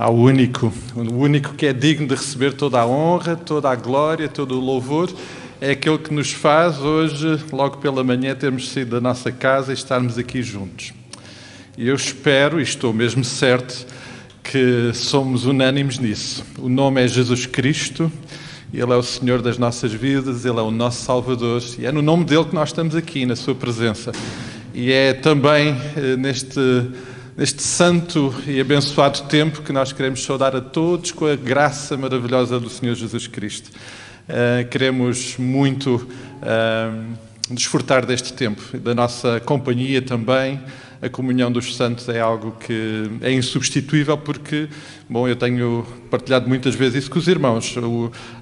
ao único, o único que é digno de receber toda a honra, toda a glória, todo o louvor, é aquele que nos faz hoje, logo pela manhã, termos saído da nossa casa e estarmos aqui juntos. E eu espero, e estou mesmo certo, que somos unânimes nisso. O nome é Jesus Cristo, Ele é o Senhor das nossas vidas, Ele é o nosso Salvador, e é no nome dEle que nós estamos aqui, na Sua presença. E é também neste santo e abençoado tempo que nós queremos saudar a todos com a graça maravilhosa do Senhor Jesus Cristo. Queremos muito desfrutar deste tempo, da nossa companhia também. A comunhão dos santos é algo que é insubstituível porque, bom, eu tenho partilhado muitas vezes isso com os irmãos.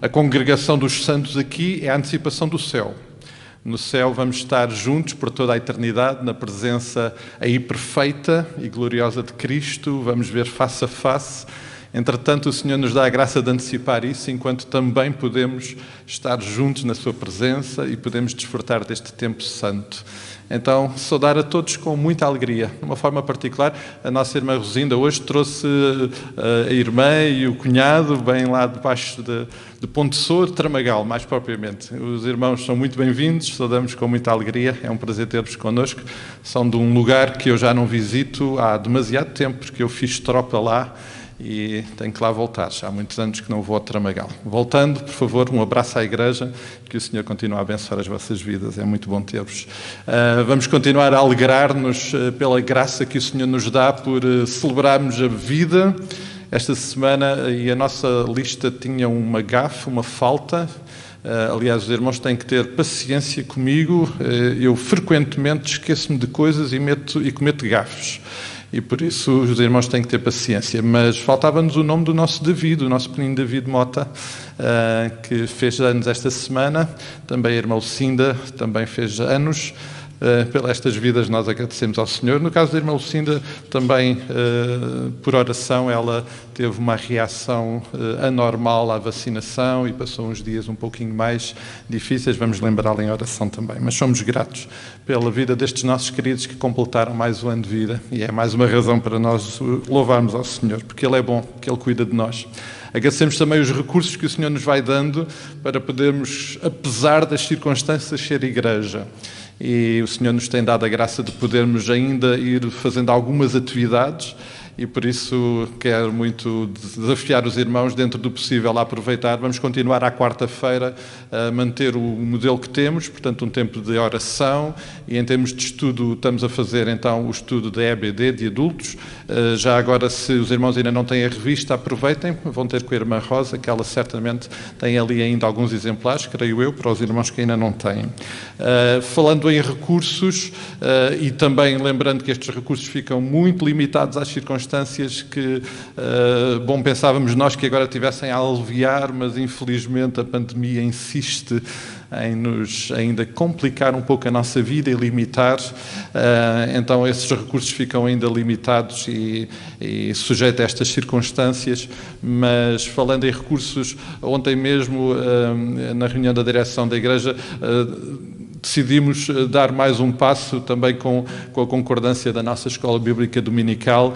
A congregação dos santos aqui é a antecipação do céu. No céu vamos estar juntos por toda a eternidade, na presença aí perfeita e gloriosa de Cristo, vamos ver face a face. Entretanto, o Senhor nos dá a graça de antecipar isso, enquanto também podemos estar juntos na Sua presença e podemos desfrutar deste tempo santo. Então, saudar a todos com muita alegria. De uma forma particular, a nossa irmã Rosinda hoje trouxe a irmã e o cunhado, bem lá debaixo de Ponte Souro, Tramagal, mais propriamente. Os irmãos são muito bem-vindos, saudamos com muita alegria, é um prazer ter-vos connosco. São de um lugar que eu já não visito há demasiado tempo, porque eu fiz tropa lá, e tenho que lá voltar. Já há muitos anos que não vou ao Tramagal. Voltando, por favor, um abraço à Igreja, que o Senhor continue a abençoar as vossas vidas. É muito bom ter-vos. Vamos continuar a alegrar-nos pela graça que o Senhor nos dá por celebrarmos a vida. Esta semana, e a nossa lista tinha uma gafe, uma falta. Aliás, os irmãos têm que ter paciência comigo. Eu frequentemente esqueço-me de coisas e cometo gafes. E por isso os irmãos têm que ter paciência. Mas faltava-nos o nome do nosso David, o nosso pequenino David Mota, que fez anos esta semana. Também a irmã Lucinda também fez anos. Pelas estas vidas nós agradecemos ao Senhor. No caso da irmã Lucinda, também por oração, ela teve uma reação anormal à vacinação e passou uns dias um pouquinho mais difíceis. Vamos lembrá-la em oração também. Mas somos gratos pela vida destes nossos queridos que completaram mais um ano de vida, e é mais uma razão para nós louvarmos ao Senhor, porque Ele é bom, que Ele cuida de nós. Agradecemos também os recursos que o Senhor nos vai dando para podermos, apesar das circunstâncias, ser igreja. E o Senhor nos tem dado a graça de podermos ainda ir fazendo algumas atividades, e por isso quero muito desafiar os irmãos, dentro do possível, a aproveitar. Vamos continuar à quarta-feira a manter o modelo que temos, portanto um tempo de oração, e em termos de estudo estamos a fazer então o estudo da EBD de adultos. Já agora, se os irmãos ainda não têm a revista, aproveitem, vão ter com a irmã Rosa, que ela certamente tem ali ainda alguns exemplares, creio eu, para os irmãos que ainda não têm. Falando em recursos, e também lembrando que estes recursos ficam muito limitados às circunstâncias que, bom, pensávamos nós que agora tivessem a aliviar, mas infelizmente a pandemia insiste em nos ainda complicar um pouco a nossa vida e limitar, então esses recursos ficam ainda limitados e sujeitos a estas circunstâncias. Mas falando em recursos, ontem mesmo, na reunião da direção da Igreja, decidimos dar mais um passo também com a concordância da nossa Escola Bíblica Dominical,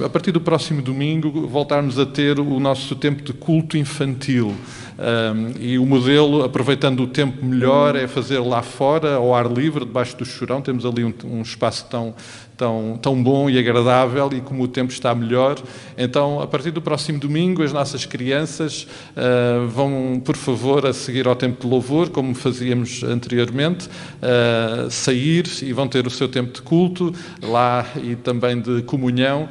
a partir do próximo domingo, voltarmos a ter o nosso tempo de culto infantil. E o modelo, aproveitando o tempo melhor, é fazer lá fora, ao ar livre, debaixo do chorão. Temos ali um espaço tão bom e agradável, e como o tempo está melhor, então a partir do próximo domingo as nossas crianças vão, por favor, a seguir ao tempo de louvor, como fazíamos anteriormente, sair, e vão ter o seu tempo de culto lá e também de comunhão,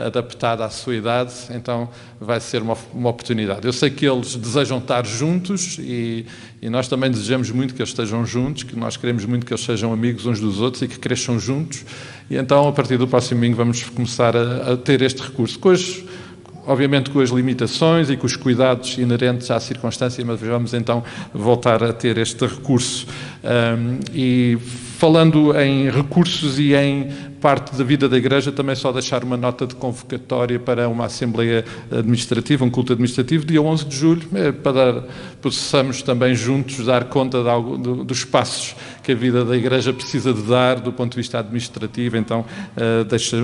adaptada à sua idade. Então vai ser uma oportunidade. Eu sei que eles desejam estar juntos, e nós também desejamos muito que eles estejam juntos, que nós queremos muito que eles sejam amigos uns dos outros e que cresçam juntos. E então, a partir do próximo domingo, vamos começar a ter este recurso, obviamente com as limitações e com os cuidados inerentes à circunstância, mas vamos então voltar a ter este recurso. E falando em recursos e em parte da vida da Igreja, também só deixar uma nota de convocatória para uma Assembleia Administrativa, um culto administrativo, dia 11 de julho, para possamos também juntos dar conta dos passos que a vida da Igreja precisa de dar do ponto de vista administrativo. Então,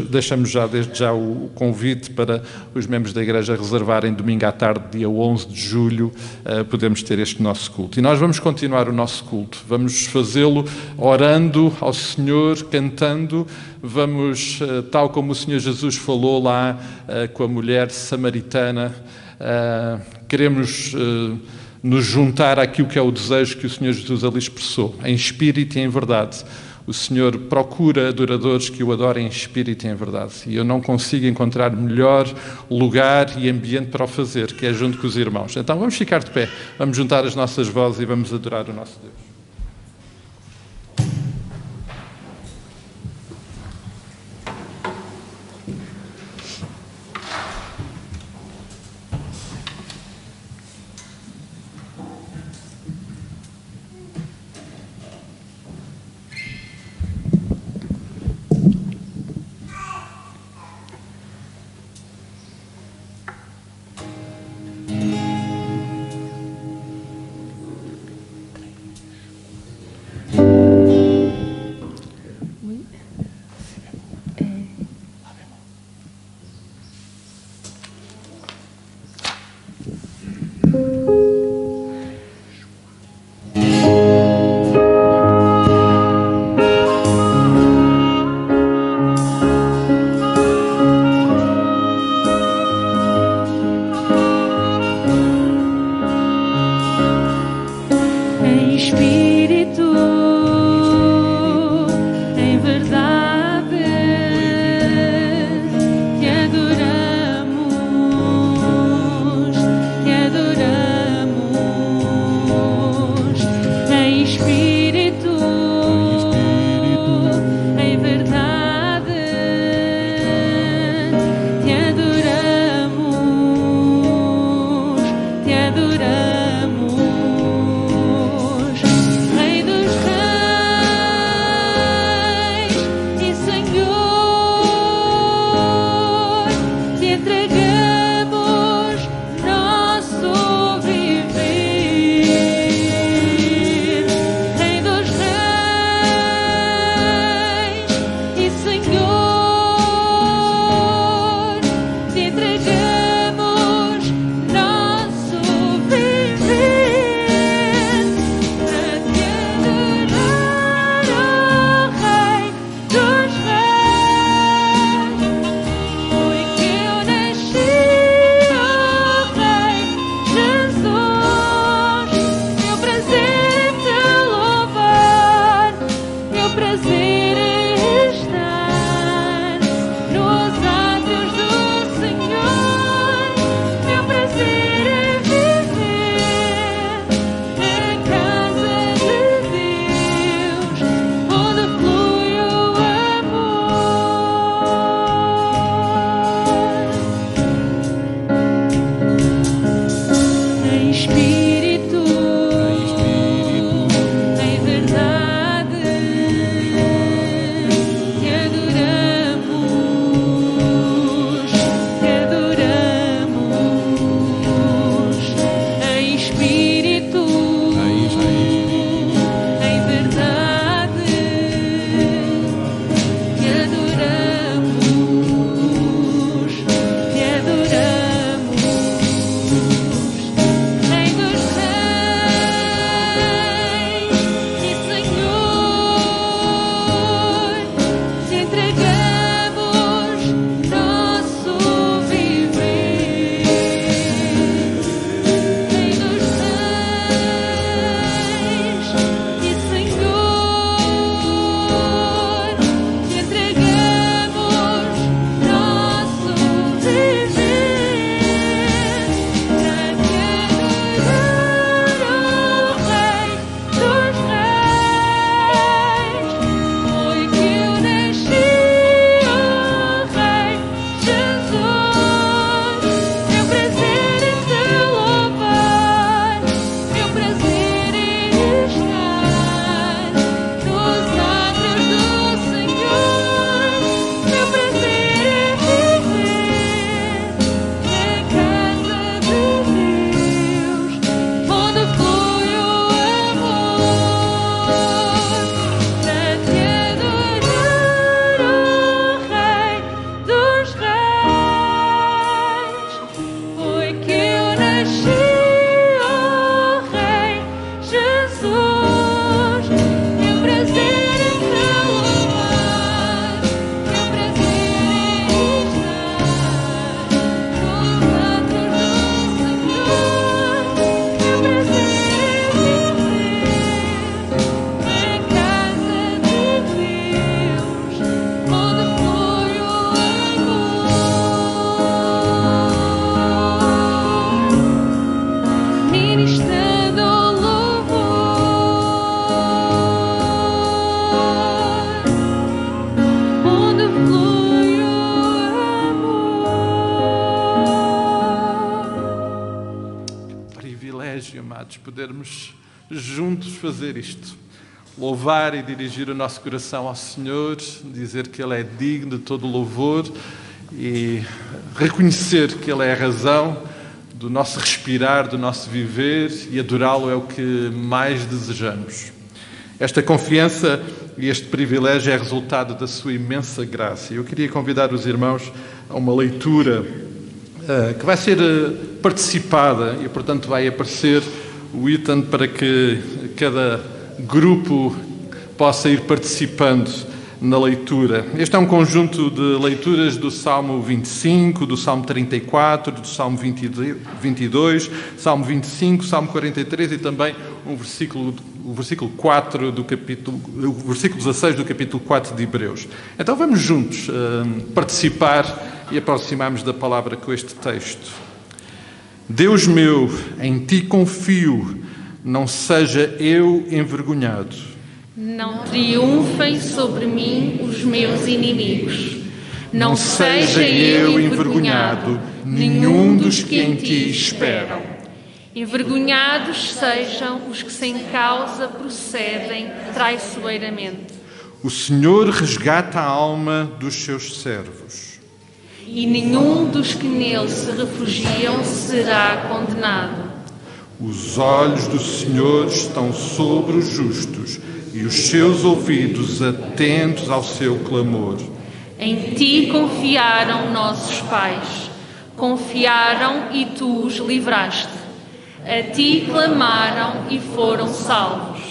deixamos já desde já o convite para os membros da Igreja reservarem domingo à tarde, dia 11 de julho, podemos ter este nosso culto. E nós vamos continuar o nosso culto. Vamos fazê-lo orando ao Senhor, cantando. Vamos, tal como o Senhor Jesus falou lá com a mulher samaritana, queremos nos juntar àquilo que é o desejo que o Senhor Jesus ali expressou, em espírito e em verdade. O Senhor procura adoradores que o adorem em espírito e em verdade. E eu não consigo encontrar melhor lugar e ambiente para o fazer, que é junto com os irmãos. Então vamos ficar de pé, vamos juntar as nossas vozes e vamos adorar o nosso Deus. Espírito, em verdade. podermos juntos fazer isto. Louvar e dirigir o nosso coração ao Senhor, dizer que Ele é digno de todo louvor e reconhecer que Ele é a razão do nosso respirar, do nosso viver, e adorá-lo é o que mais desejamos. Esta confiança e este privilégio é resultado da sua imensa graça. Eu queria convidar os irmãos a uma leitura que vai ser participada e, portanto, vai aparecer o item para que cada grupo possa ir participando na leitura. Este é um conjunto de leituras do Salmo 25, do Salmo 34, do Salmo 22, Salmo 25, Salmo 43 e também o versículo 4 do capítulo, o versículo 16 do capítulo 4 de Hebreus. Então vamos juntos participar e aproximarmos da palavra com este texto. Deus meu, em ti confio, não seja eu envergonhado. Não triunfem sobre mim os meus inimigos. Não seja eu envergonhado, nenhum dos que em ti esperam. Envergonhados sejam os que sem causa procedem traiçoeiramente. O Senhor resgata a alma dos seus servos. E nenhum dos que nele se refugiam será condenado. Os olhos do Senhor estão sobre os justos e os seus ouvidos atentos ao seu clamor. Em ti confiaram nossos pais. Confiaram e tu os livraste. A ti clamaram e foram salvos.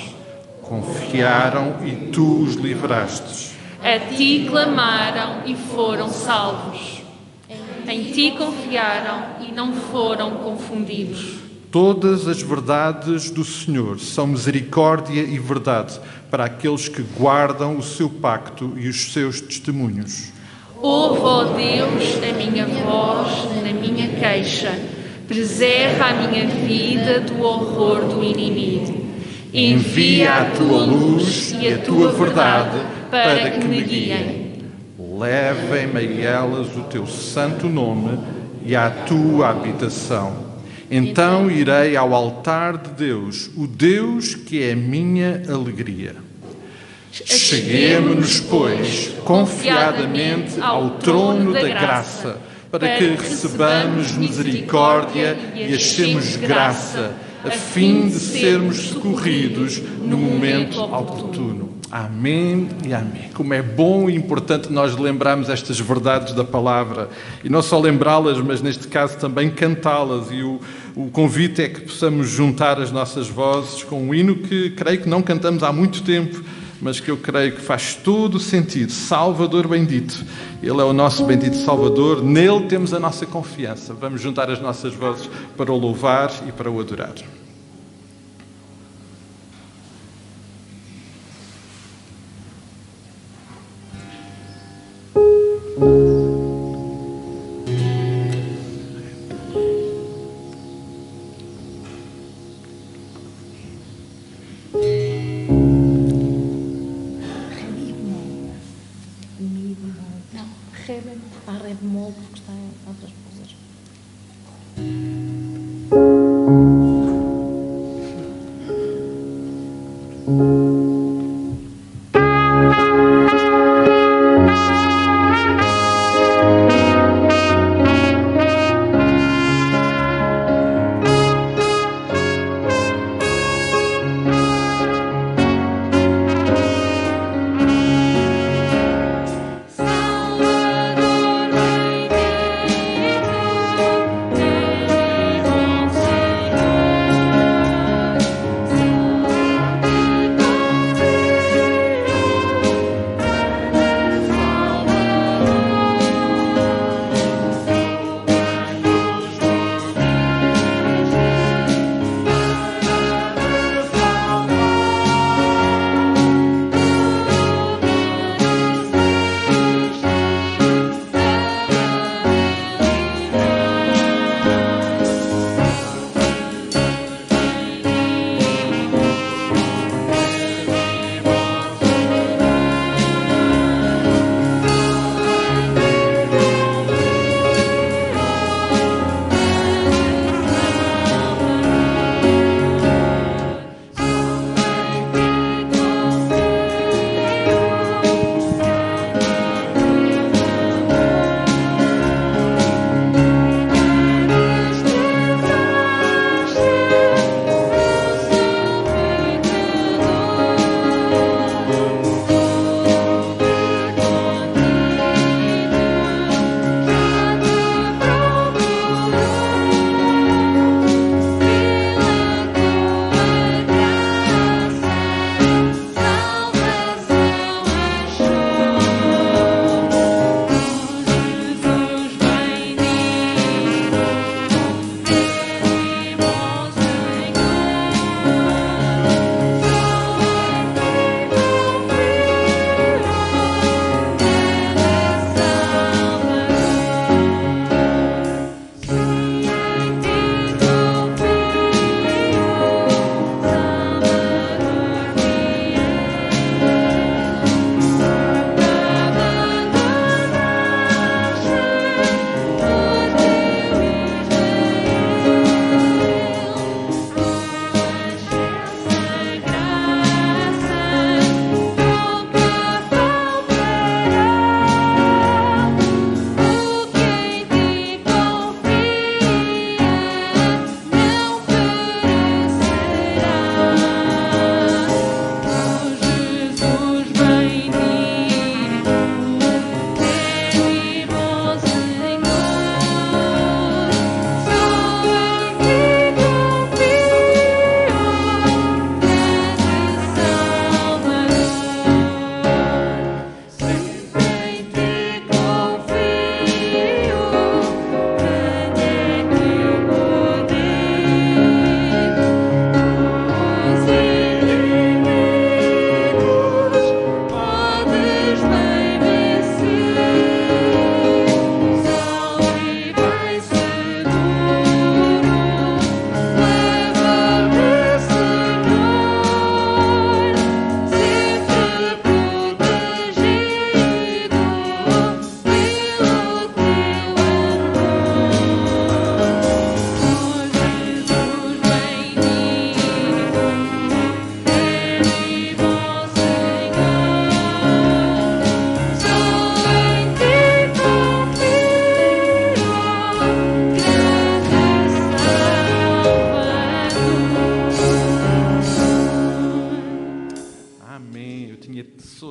Confiaram e tu os livraste. A ti clamaram e foram salvos. Em ti confiaram e não foram confundidos. Todas as verdades do Senhor são misericórdia e verdade para aqueles que guardam o seu pacto e os seus testemunhos. Ouve, ó Deus, a minha voz na minha queixa. Preserva a minha vida do horror do inimigo. Envia a tua luz e a tua verdade para que me guiem. Levem-me a elas o teu santo nome e à tua habitação. Então irei ao altar de Deus, o Deus que é a minha alegria. Cheguemo-nos, pois, confiadamente ao trono da graça, para que recebamos misericórdia e achemos graça, a fim de sermos socorridos no momento oportuno. Amém e amém. Como é bom e importante nós lembrarmos estas verdades da palavra. E não só lembrá-las, mas neste caso também cantá-las. E o convite é que possamos juntar as nossas vozes com um hino que creio que não cantamos há muito tempo, mas que eu creio que faz todo o sentido. Salvador bendito. Ele é o nosso bendito Salvador. Nele temos a nossa confiança. Vamos juntar as nossas vozes para o louvar e para o adorar. Ré bemol, porque está em outras coisas. Salvador, Rei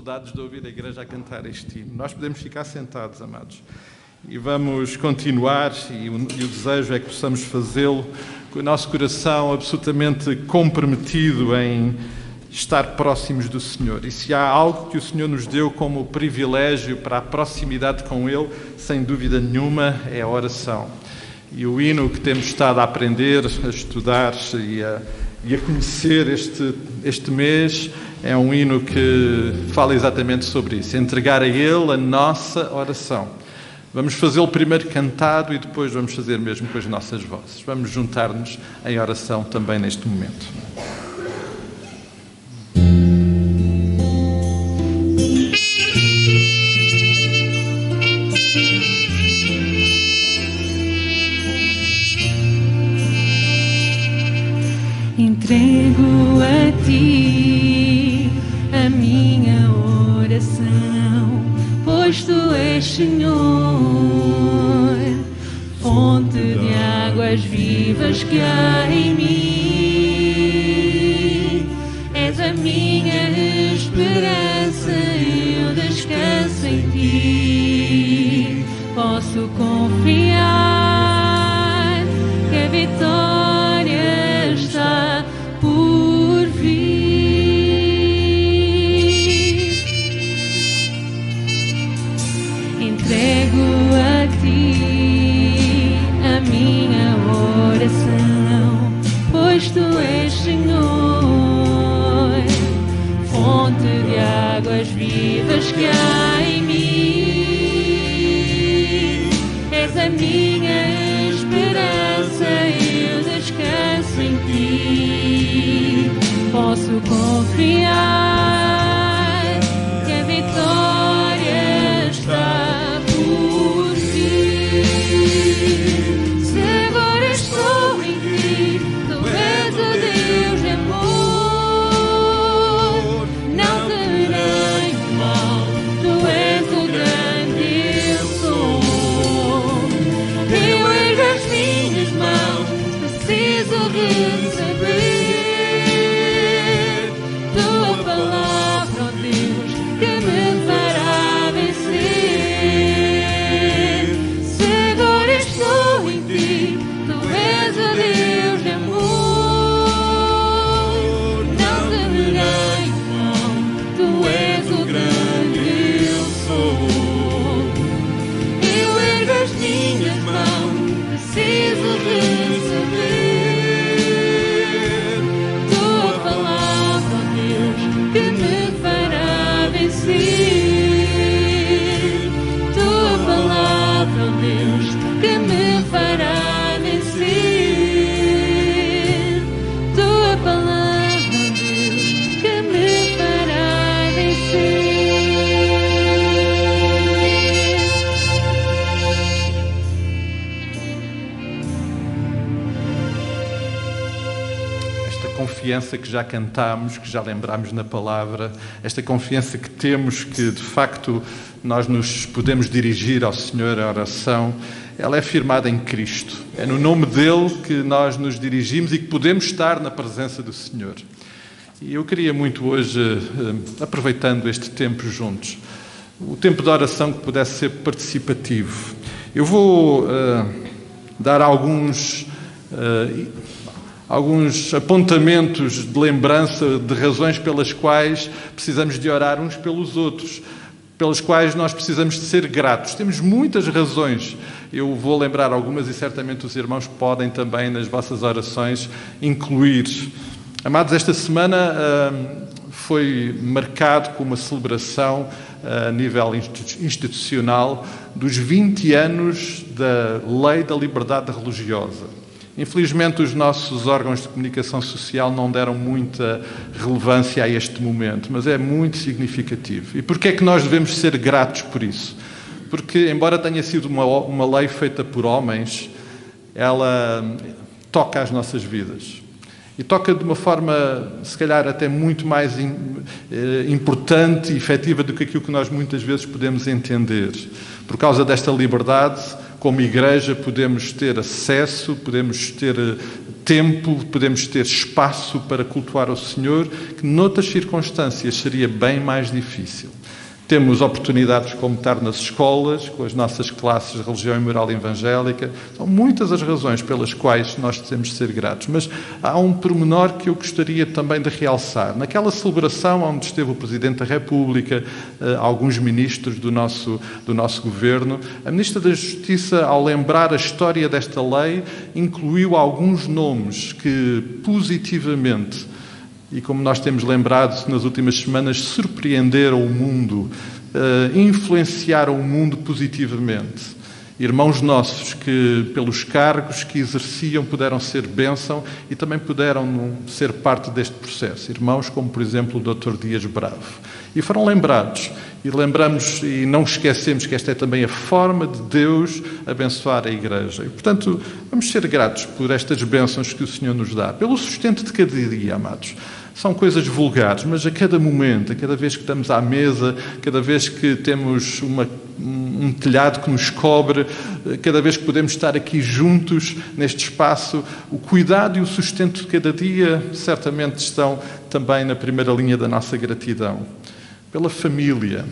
saudades de ouvir a igreja a cantar este hino. Nós podemos ficar sentados, amados. E vamos continuar, e o desejo é que possamos fazê-lo com o nosso coração absolutamente comprometido em estar próximos do Senhor. E se há algo que o Senhor nos deu como privilégio para a proximidade com Ele, sem dúvida nenhuma, é a oração. E o hino que temos estado a aprender, a estudar e a conhecer este mês, é um hino que fala exatamente sobre isso, entregar a Ele a nossa oração. Vamos fazê-lo primeiro cantado e depois vamos fazer mesmo com as nossas vozes. Vamos juntar-nos em oração também neste momento. Entrego a Ti a minha oração, pois Tu és Senhor, fonte de águas vivas que há em mim. És a minha esperança, eu descanso em Ti. Posso confiar que a vitória está por vir. Entrego a Ti a minha oração, pois Tu és Senhor, fonte de águas vivas que há em mim. És a minha esperança, eu descanso em Ti. Posso confiar que a vitória está por vir. Se agora estou em Ti, Tu és o Deus de amor. Não temerei o mal, Tu és o grande eu sou. Eu ergo as minhas mãos, preciso receber Tua palavra, ó Deus, que me fará vencer. Se agora estou em Ti, Tu és o Deus de amor. Não temerei o mal, Tu és o grande eu sou. Eu ergo as minhas mãos, preciso receber Tua palavra, ó Deus, que me fará vencer. Tua palavra, ó Deus, que me fará vencer. Tua palavra, ó Deus, que me fará vencer. Esta confiança que já cantámos, que já lembrámos na palavra, esta confiança que temos que, de facto, nós nos podemos dirigir ao Senhor a oração, ela é firmada em Cristo. É no nome dEle que nós nos dirigimos e que podemos estar na presença do Senhor. E eu queria muito hoje, aproveitando este tempo juntos, o tempo de oração que pudesse ser participativo. Eu vou dar alguns apontamentos de lembrança de razões pelas quais precisamos de orar uns pelos outros, pelas quais nós precisamos de ser gratos. Temos muitas razões. Eu vou lembrar algumas e certamente os irmãos podem também nas vossas orações incluir. Amados, esta semana foi marcado com uma celebração a nível institucional dos 20 anos da Lei da Liberdade Religiosa. Infelizmente, os nossos órgãos de comunicação social não deram muita relevância a este momento, mas é muito significativo. E porquê é que nós devemos ser gratos por isso? Porque, embora tenha sido uma lei feita por homens, ela toca as nossas vidas. E toca de uma forma, se calhar, até muito mais importante e efetiva do que aquilo que nós muitas vezes podemos entender. Por causa desta liberdade, como igreja, podemos ter acesso, podemos ter tempo, podemos ter espaço para cultuar o Senhor, que noutras circunstâncias seria bem mais difícil. Temos oportunidades como estar nas escolas, com as nossas classes de religião e moral evangélica. São muitas as razões pelas quais nós temos de ser gratos. Mas há um pormenor que eu gostaria também de realçar. Naquela celebração onde esteve o Presidente da República, alguns ministros do nosso governo, a Ministra da Justiça, ao lembrar a história desta lei, incluiu alguns nomes que positivamente, e como nós temos lembrado nas últimas semanas, surpreenderam o mundo, influenciaram o mundo positivamente. Irmãos nossos que, pelos cargos que exerciam, puderam ser bênção e também puderam ser parte deste processo. Irmãos como, por exemplo, o Dr. Dias Bravo. E foram lembrados. E lembramos e não esquecemos que esta é também a forma de Deus abençoar a Igreja. E, portanto, vamos ser gratos por estas bênçãos que o Senhor nos dá. Pelo sustento de cada dia, amados. São coisas vulgares, mas a cada momento, a cada vez que estamos à mesa, cada vez que temos um telhado que nos cobre, cada vez que podemos estar aqui juntos neste espaço, o cuidado e o sustento de cada dia certamente estão também na primeira linha da nossa gratidão. Pela família.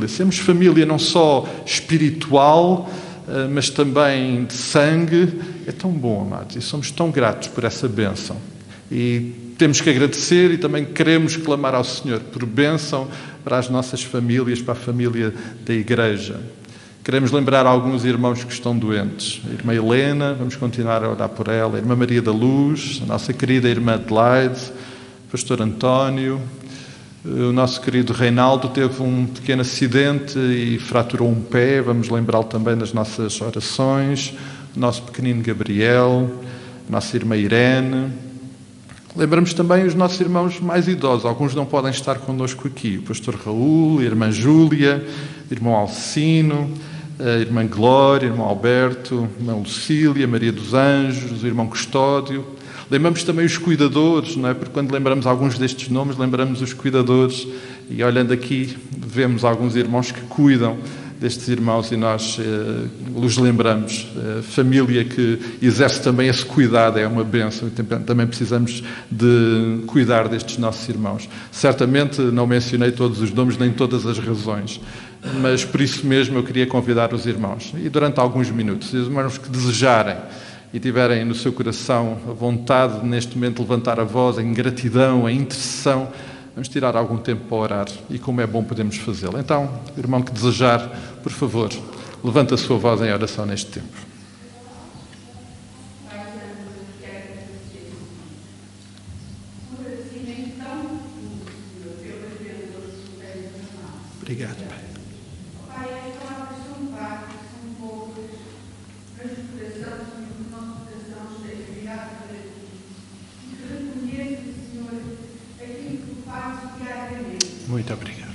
Sermos família não só espiritual, mas também de sangue. É tão bom, amados, e somos tão gratos por essa bênção. E temos que agradecer e também queremos clamar ao Senhor por bênção para as nossas famílias, para a família da Igreja. Queremos lembrar alguns irmãos que estão doentes. A irmã Helena, vamos continuar a orar por ela. A irmã Maria da Luz, a nossa querida irmã Adelaide, o pastor António. O nosso querido Reinaldo teve um pequeno acidente e fraturou um pé. Vamos lembrá-lo também nas nossas orações. O nosso pequenino Gabriel, a nossa irmã Irene. Lembramos também os nossos irmãos mais idosos. Alguns não podem estar connosco aqui. O pastor Raul, a irmã Júlia, o irmão Alcino, a irmã Glória, o irmão Alberto, a irmã Lucília, a Maria dos Anjos, o irmão Custódio. Lembramos também os cuidadores, não é? Porque quando lembramos alguns destes nomes, lembramos os cuidadores. E olhando aqui, vemos alguns irmãos que cuidam destes irmãos e nós os lembramos. A família que exerce também esse cuidado é uma bênção e também precisamos de cuidar destes nossos irmãos. Certamente não mencionei todos os nomes nem todas as razões, mas por isso mesmo eu queria convidar os irmãos. E durante alguns minutos, os irmãos que desejarem e tiverem no seu coração a vontade neste momento de levantar a voz em gratidão, em intercessão, vamos tirar algum tempo para orar e como é bom podemos fazê-lo. Então, irmão que desejar, por favor, levanta a sua voz em oração neste tempo. Obrigado, Pai. Muito obrigado.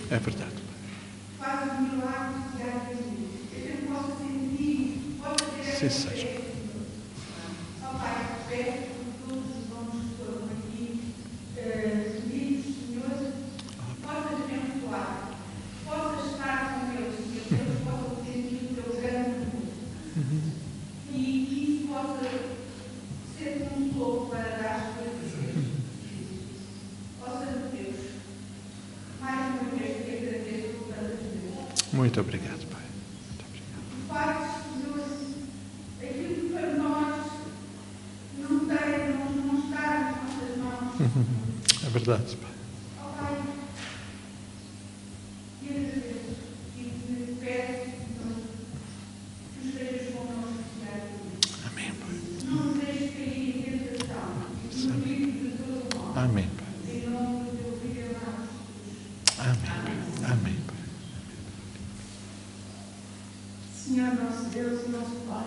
É verdade. Faz um milagre diariamente. Que a gente possa sentir, possa ter essa fé. Ó Pai, peço por todos os irmãos que estão aqui, pedidos, Senhor, possas abençoar, possas estar com eles, que eles possam sentir o teu grande amor. E que isso possa ser consolo para dar as coisas. Muito obrigado, Pai. Muito obrigado. Faz, Senhor, aquilo que para nós não está nas nossas mãos. É verdade, Pai. Ó Pai, e agradeço e te peço, Senhor, que estejas connosco diariamente. Amém, Pai. Não nos deixes cair em tentação e no livro de todo o mal. Amém, Pai. Em nome do teu filho amado Jesus. Amém, Pai. Amém, Pai. Senhor, nosso Deus e nosso Pai,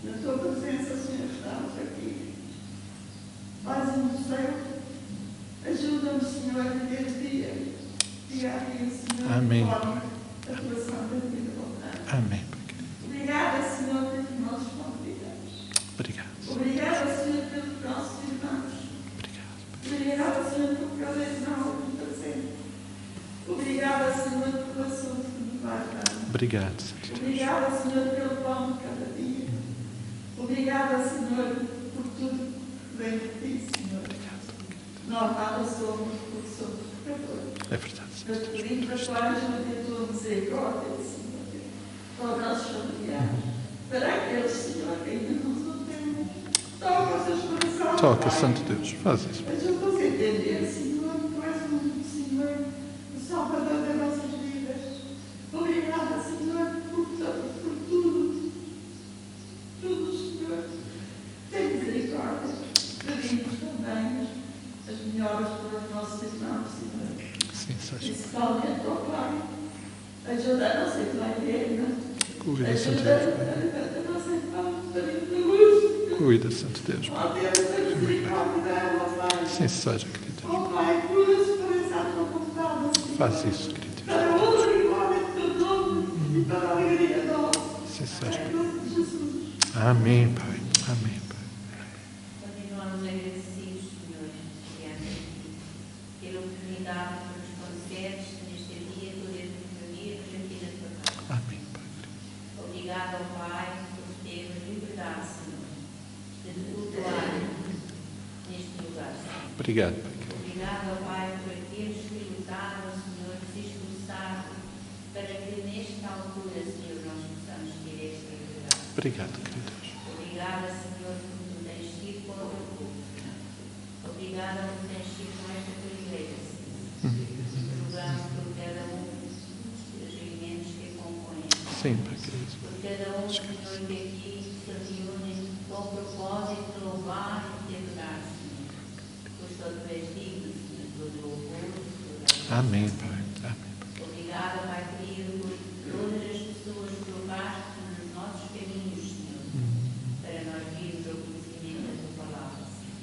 na tua presença, Senhor, estamos aqui. Paz-nos no céu, ajuda-nos, Senhor, a viver dia a dia, Senhor, amém, conforme a tua santa vida vontade. Amém. Obrigada, Senhor, pelos nossos convidados. Obrigado. Obrigada, Senhor, pelos nossos irmãos. Obrigado. Obrigada, Senhor, porque eles não o fazem. Obrigada, Senhor, pelo assunto que nos vai dar. Obrigado, Santo Deus. Obrigada, Senhor, pelo pão de cada dia. Obrigada, Senhor, por tudo que vem de ti, Senhor. Obrigado. Nós nada somos porque somos pecadores. É verdade, Santo Mas pedimos a tua ajuda e a tua misericórdia, Senhor, para os nossos familiares, para aqueles, Senhor, que ainda não os têm. Toca os seus corações. Toca, Pai. Santo Deus. Faz isso. Ajuda-nos a entender, Senhor, que tu és Senhor, o Salvador das nossas vidas. Obrigada, Senhor, por tudo. Tudo, Senhor. Tem misericórdia. Pedimos também as melhoras para os nossos irmãos, Senhor. Sim, seja. Principalmente, ó Pai, ajuda-nos a igreja. Cuida, Santo Ajuda Deus. a nossa irmã, de luz. Cuida, Santo Deus. Ó Deus, a misericórdia dela, Pai. Sim, seja, querido. Ó Pai, cura-se para essa tua vontade, Senhor. Faz isso, querido. Para a honra e glória do teu nome e para a alegria nossa. Sim, seja. Em nome de Jesus. Amém, Pai. Amém, Pai. Continuamos agradecidos, Senhor, pela oportunidade que nos concedes neste dia poder reunir-nos aqui na tua casa. Amém, Pai. Obrigado ao Pai por ter liberdade, Senhor, de te cultuar neste lugar, Senhor. Obrigado, Pai. Obrigado ao Pai por aqueles que lutaram, Senhor, se esforçaram para que nesta altura, Senhor, nós possamos ter esta liberdade. Obrigado, querido. Obrigada, Senhor, por tu tens sido com o teu povo. Obrigada por tens sido com esta tua igreja, Senhor. Rogamos por cada um dos regimentos que compõem. Sim, Pai, querido. Por cada um, Senhor, que aqui se reúne com o propósito de louvar e de adorar, Senhor. Pois só tu és digno, Senhor, todo louvor e toda a Amém, Pai. Amém, Pai. Obrigada, Pai querido, por todas as pessoas que colocaste nos nossos caminhos, Senhor, para nós virmos ao conhecimento da tua palavra, Senhor.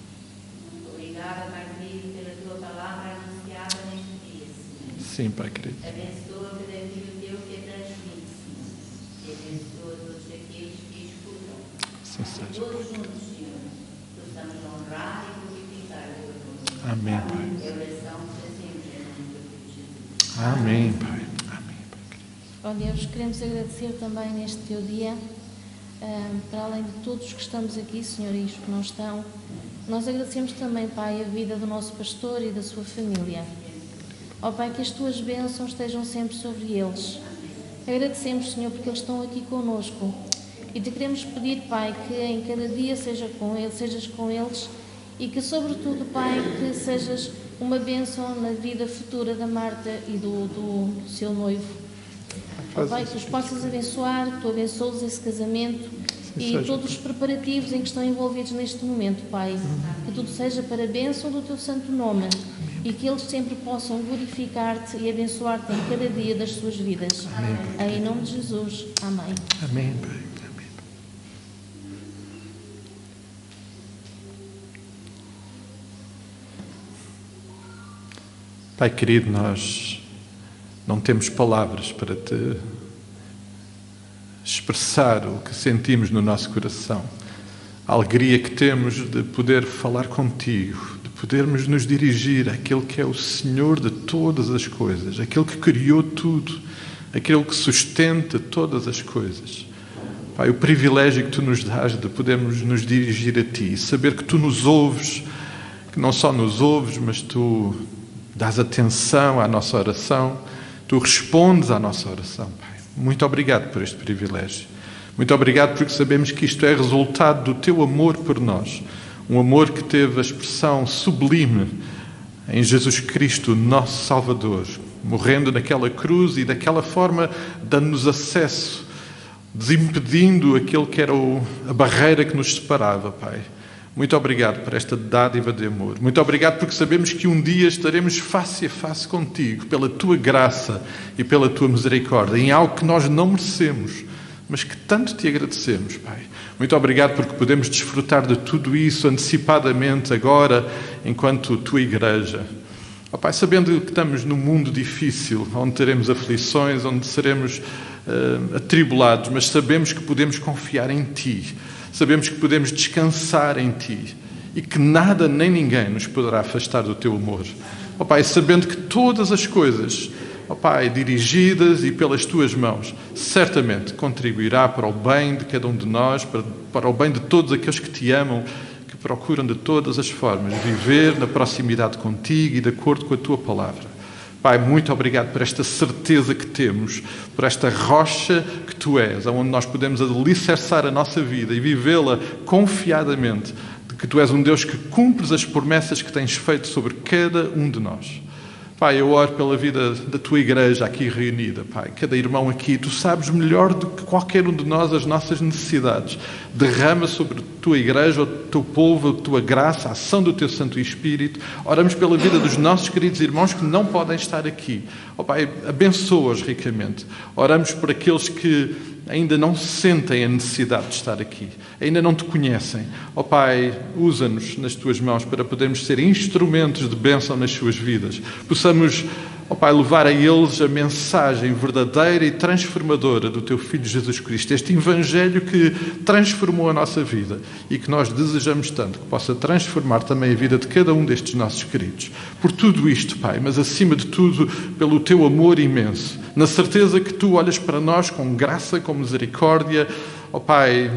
Obrigada, Pai querido, pela tua palavra anunciada neste dia, Senhor. Sim, Pai, querido. Abençoa cada filho teu que é transmite, Senhor. E abençoa todos aqueles que escutam. Sim, Que seja. todos juntos, Senhor, possamos honrar e glorificar o teu nome. Amém, Pai. É a oração que fazemos em nome do Filho Jesus. Amém, Pai. Amém, Pai, querido. Ó Deus, queremos agradecer também neste teu dia, para além de todos que estamos aqui, Senhor, e os que não estão, nós agradecemos também, Pai, a vida do nosso pastor e da sua família. Ó Pai, que as tuas bênçãos estejam sempre sobre eles. Agradecemos, Senhor, porque eles estão aqui conosco. E te queremos pedir, Pai, que em cada dia sejas com eles e que, sobretudo, Pai, que sejas uma bênção na vida futura da Marta e do seu noivo. Ó Pai, que os possas abençoar, que tu abençoes esse casamento e seja. todos os preparativos em que estão envolvidos neste momento, Pai. Que tudo seja para a bênção do teu santo nome e que eles sempre possam glorificar-te e abençoar-te em cada dia das suas vidas. Em nome de Jesus. Amém. Amém, Pai. Amém. Pai querido, nós não temos palavras para te expressar o que sentimos no nosso coração. A alegria que temos de poder falar contigo, de podermos nos dirigir àquele que é o Senhor de todas as coisas, aquele que criou tudo, aquele que sustenta todas as coisas. Pai, o privilégio que tu nos dás de podermos nos dirigir a ti, saber que tu nos ouves, que não só nos ouves, mas tu dás atenção à nossa oração, tu respondes à nossa oração, Pai. Muito obrigado por este privilégio. Muito obrigado porque sabemos que isto é resultado do teu amor por nós. Um amor que teve a expressão sublime em Jesus Cristo, nosso Salvador, morrendo naquela cruz e daquela forma dando-nos acesso, desimpedindo aquele que era a barreira que nos separava, Pai. Muito obrigado por esta dádiva de amor. Muito obrigado porque sabemos que um dia estaremos face a face contigo, pela tua graça e pela tua misericórdia, em algo que nós não merecemos, mas que tanto te agradecemos, Pai. Muito obrigado porque podemos desfrutar de tudo isso antecipadamente agora, enquanto tua igreja. Oh, Pai, sabendo que estamos num mundo difícil, onde teremos aflições, onde seremos atribulados, mas sabemos que podemos confiar em Ti. Sabemos que podemos descansar em Ti e que nada nem ninguém nos poderá afastar do Teu amor. Ó Pai, sabendo que todas as coisas, ó Pai, dirigidas e pelas Tuas mãos, certamente contribuirá para o bem de cada um de nós, para o bem de todos aqueles que Te amam, que procuram de todas as formas viver na proximidade contigo e de acordo com a Tua palavra. Pai, muito obrigado por esta certeza que temos, por esta rocha que Tu és, onde nós podemos alicerçar a nossa vida e vivê-la confiadamente, de que Tu és um Deus que cumpres as promessas que tens feito sobre cada um de nós. Pai, eu oro pela vida da Tua igreja aqui reunida, Pai. Cada irmão aqui, Tu sabes melhor do que qualquer um de nós as nossas necessidades. Derrama sobre a Tua igreja, o Teu povo, a Tua graça, a ação do Teu Santo Espírito. Oramos pela vida dos nossos queridos irmãos que não podem estar aqui. Ó Pai, abençoa-os ricamente. Oramos por aqueles que ainda não sentem a necessidade de estar aqui, ainda não Te conhecem. Ó Pai, usa-nos nas Tuas mãos para podermos ser instrumentos de bênção nas suas vidas. Possamos, ó Pai, levar a eles a mensagem verdadeira e transformadora do Teu Filho Jesus Cristo, este Evangelho que transformou a nossa vida e que nós desejamos tanto que possa transformar também a vida de cada um destes nossos queridos. Por tudo isto, Pai, mas acima de tudo, pelo Teu amor imenso, na certeza que Tu olhas para nós com graça, com misericórdia, ó Pai,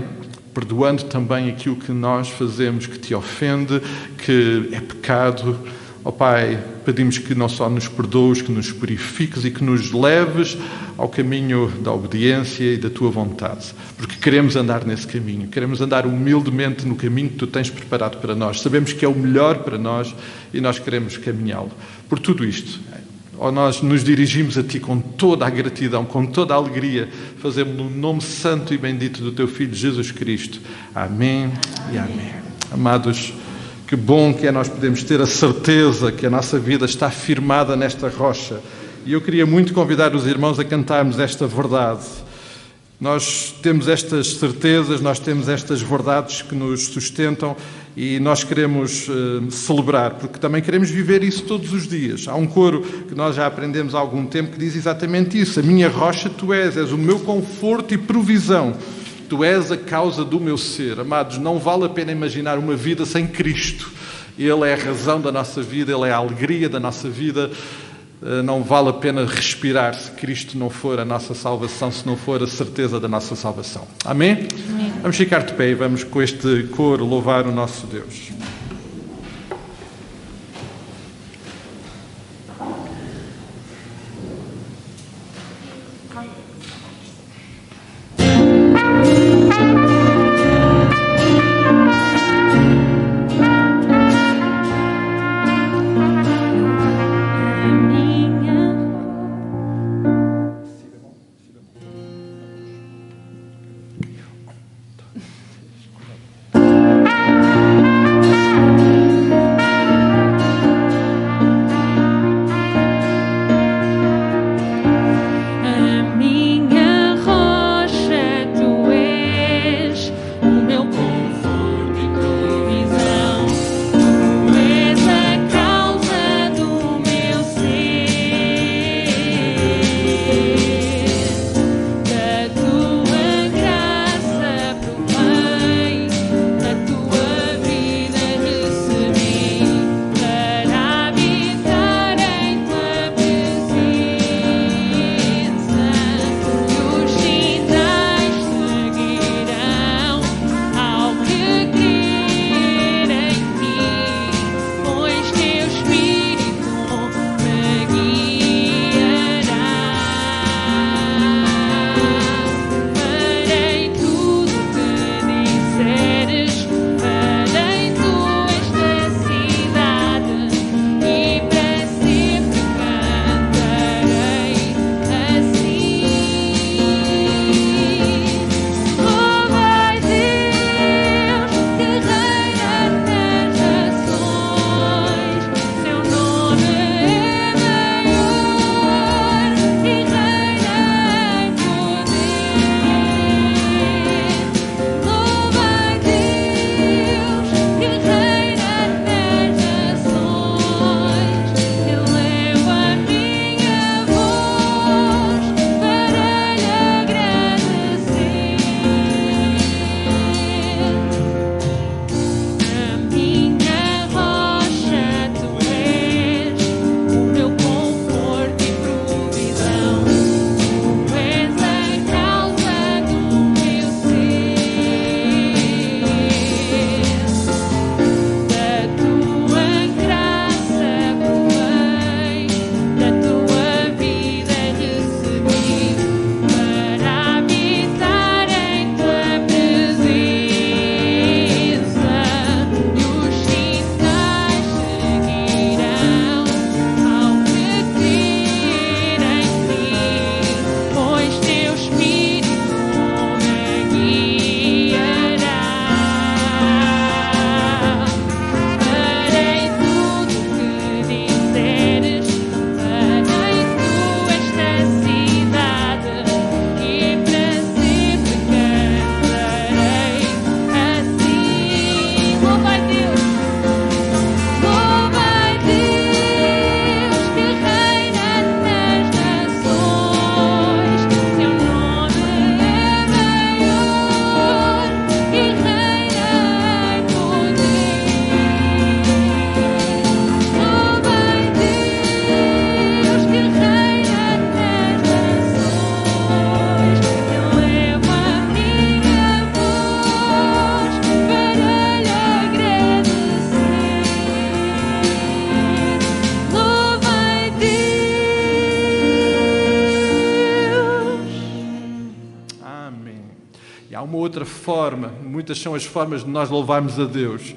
perdoando também aquilo que nós fazemos que Te ofende, que é pecado. Ó Pai, pedimos que não só nos perdoes, que nos purifiques e que nos leves ao caminho da obediência e da Tua vontade. Porque queremos andar nesse caminho, queremos andar humildemente no caminho que Tu tens preparado para nós. Sabemos que é o melhor para nós e nós queremos caminhá-lo. Por tudo isto, nós nos dirigimos a Ti com toda a gratidão, com toda a alegria, fazemos no nome santo e bendito do Teu Filho Jesus Cristo. Amém e amém. Amados, que bom que é nós podemos ter a certeza que a nossa vida está firmada nesta rocha. E eu queria muito convidar os irmãos a cantarmos esta verdade. Nós temos estas certezas, nós temos estas verdades que nos sustentam e nós queremos celebrar, porque também queremos viver isso todos os dias. Há um coro que nós já aprendemos há algum tempo que diz exatamente isso: a minha rocha Tu és o meu conforto e provisão. Tu és a causa do meu ser. Amados, não vale a pena imaginar uma vida sem Cristo. Ele é a razão da nossa vida, Ele é a alegria da nossa vida. Não vale a pena respirar se Cristo não for a nossa salvação, se não for a certeza da nossa salvação. Amém? Amém. Vamos ficar de pé e vamos com este coro louvar o nosso Deus. uma outra forma, muitas são as formas de nós louvarmos a Deus.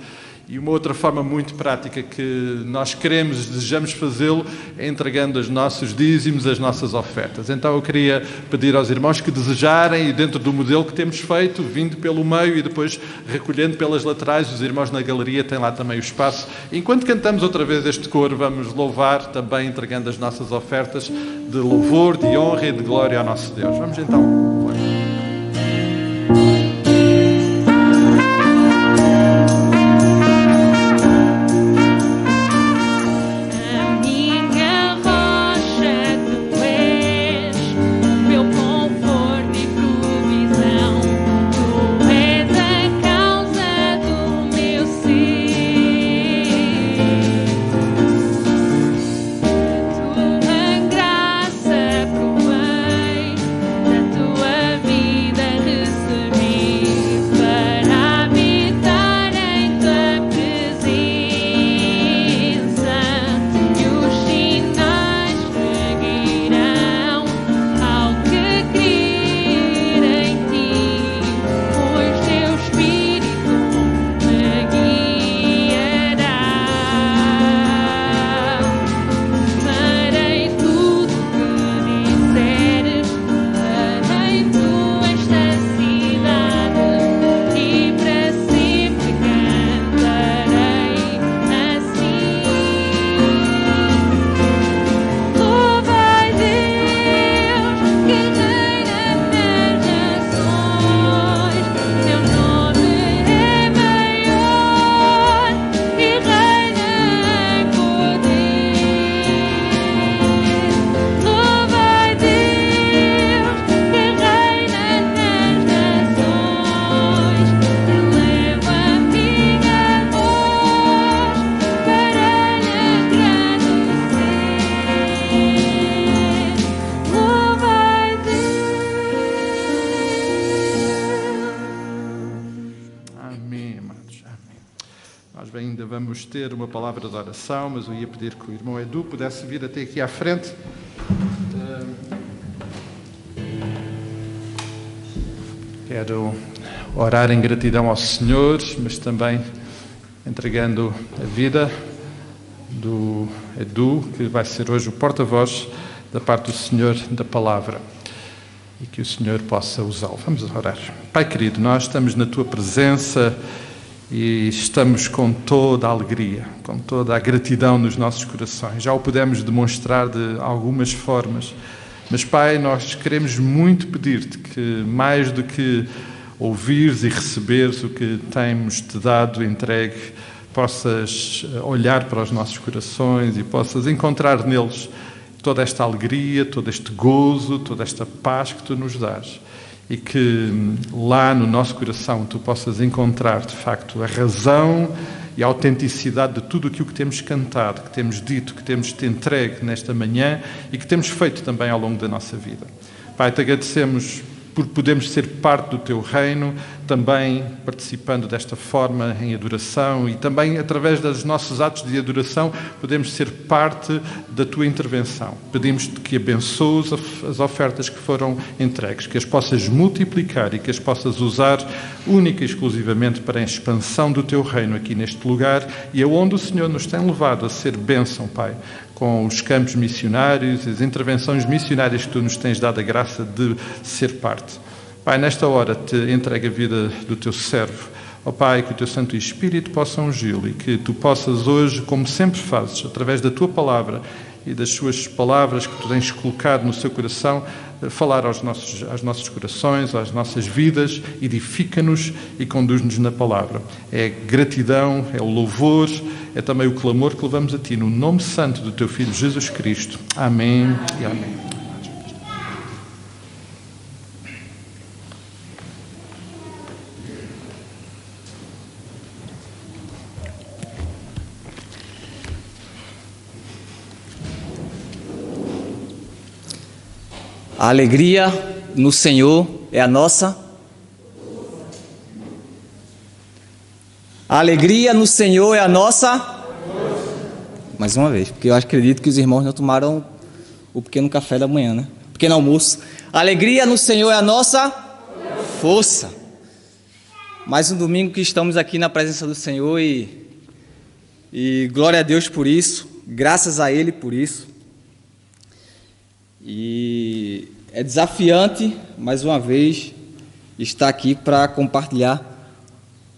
E uma outra forma muito prática que nós queremos, desejamos fazê-lo, é entregando os nossos dízimos, as nossas ofertas. Então eu queria pedir aos irmãos que desejarem, e dentro do modelo que temos feito, vindo pelo meio e depois recolhendo pelas laterais, os irmãos na galeria têm lá também o espaço. Enquanto cantamos outra vez este coro, vamos louvar também entregando as nossas ofertas de louvor, de honra e de glória ao nosso Deus. Vamos então louvar. Vamos ter uma palavra de oração, mas eu ia pedir que o irmão Edu pudesse vir até aqui à frente. Quero orar em gratidão ao Senhor, mas também entregando a vida do Edu, que vai ser hoje o porta-voz da parte do Senhor da palavra, e que o Senhor possa usá-lo. Vamos orar. Pai querido, nós estamos na Tua presença e estamos com toda a alegria, com toda a gratidão nos nossos corações. Já o pudemos demonstrar de algumas formas, mas Pai, nós queremos muito pedir-te que, mais do que ouvires e receberes o que temos-te dado, entregue, possas olhar para os nossos corações e possas encontrar neles toda esta alegria, todo este gozo, toda esta paz que Tu nos dás. E que lá no nosso coração Tu possas encontrar, de facto, a razão e a autenticidade de tudo aquilo que temos cantado, que temos dito, que temos te entregue nesta manhã e que temos feito também ao longo da nossa vida. Pai, te agradecemos por podermos ser parte do Teu reino, também participando desta forma em adoração e também através dos nossos atos de adoração podemos ser parte da Tua intervenção. Pedimos-te que abençoes as ofertas que foram entregues, que as possas multiplicar e que as possas usar única e exclusivamente para a expansão do Teu reino aqui neste lugar e aonde o Senhor nos tem levado a ser bênção, Pai, com os campos missionários, as intervenções missionárias que Tu nos tens dado a graça de ser parte. Pai, nesta hora te entrega a vida do Teu servo. Ó Pai, que o Teu Santo Espírito possa ungí-lo e que Tu possas hoje, como sempre fazes, através da Tua palavra e das Suas palavras que Tu tens colocado no seu coração, falar aos nossos corações, às nossas vidas, edifica-nos e conduz-nos na palavra. É gratidão, é o louvor, é também o clamor que levamos a Ti, no nome santo do Teu Filho Jesus Cristo. Amém e amém. A alegria no Senhor é a nossa. A alegria no Senhor é a nossa. Mais uma vez, porque eu acredito que os irmãos não tomaram o pequeno café da manhã, né? O pequeno almoço. A alegria no Senhor é a nossa força. Mais um domingo que estamos aqui na presença do Senhor e glória a Deus por isso, graças a Ele por isso. E é desafiante, mais uma vez, estar aqui para compartilhar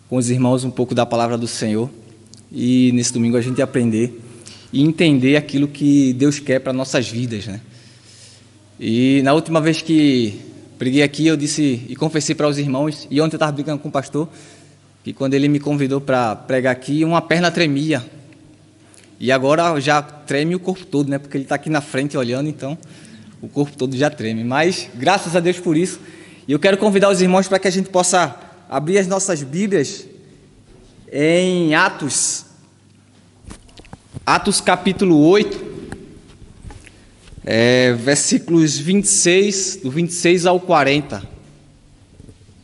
com os irmãos um pouco da palavra do Senhor e nesse domingo a gente aprender e entender aquilo que Deus quer para nossas vidas, né? E na última vez que preguei aqui, eu disse e confessei para os irmãos, e ontem eu estava brincando com o pastor, que quando ele me convidou para pregar aqui, uma perna tremia. E agora já treme o corpo todo, né? Porque ele está aqui na frente olhando, então o corpo todo já treme. Mas graças a Deus por isso. E eu quero convidar os irmãos para que a gente possa abrir as nossas Bíblias em Atos capítulo 8. Versículos 26, do 26 ao 40.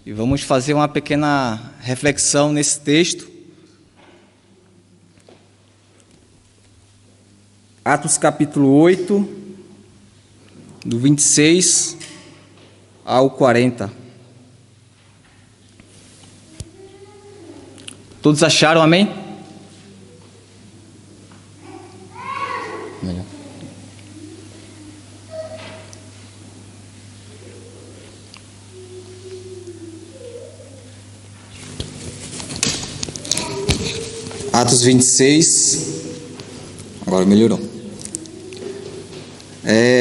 E vamos fazer uma pequena reflexão nesse texto. Atos capítulo 8, do 26 ao 40. Todos acharam, amém? Melhor. Atos 26, agora melhorou.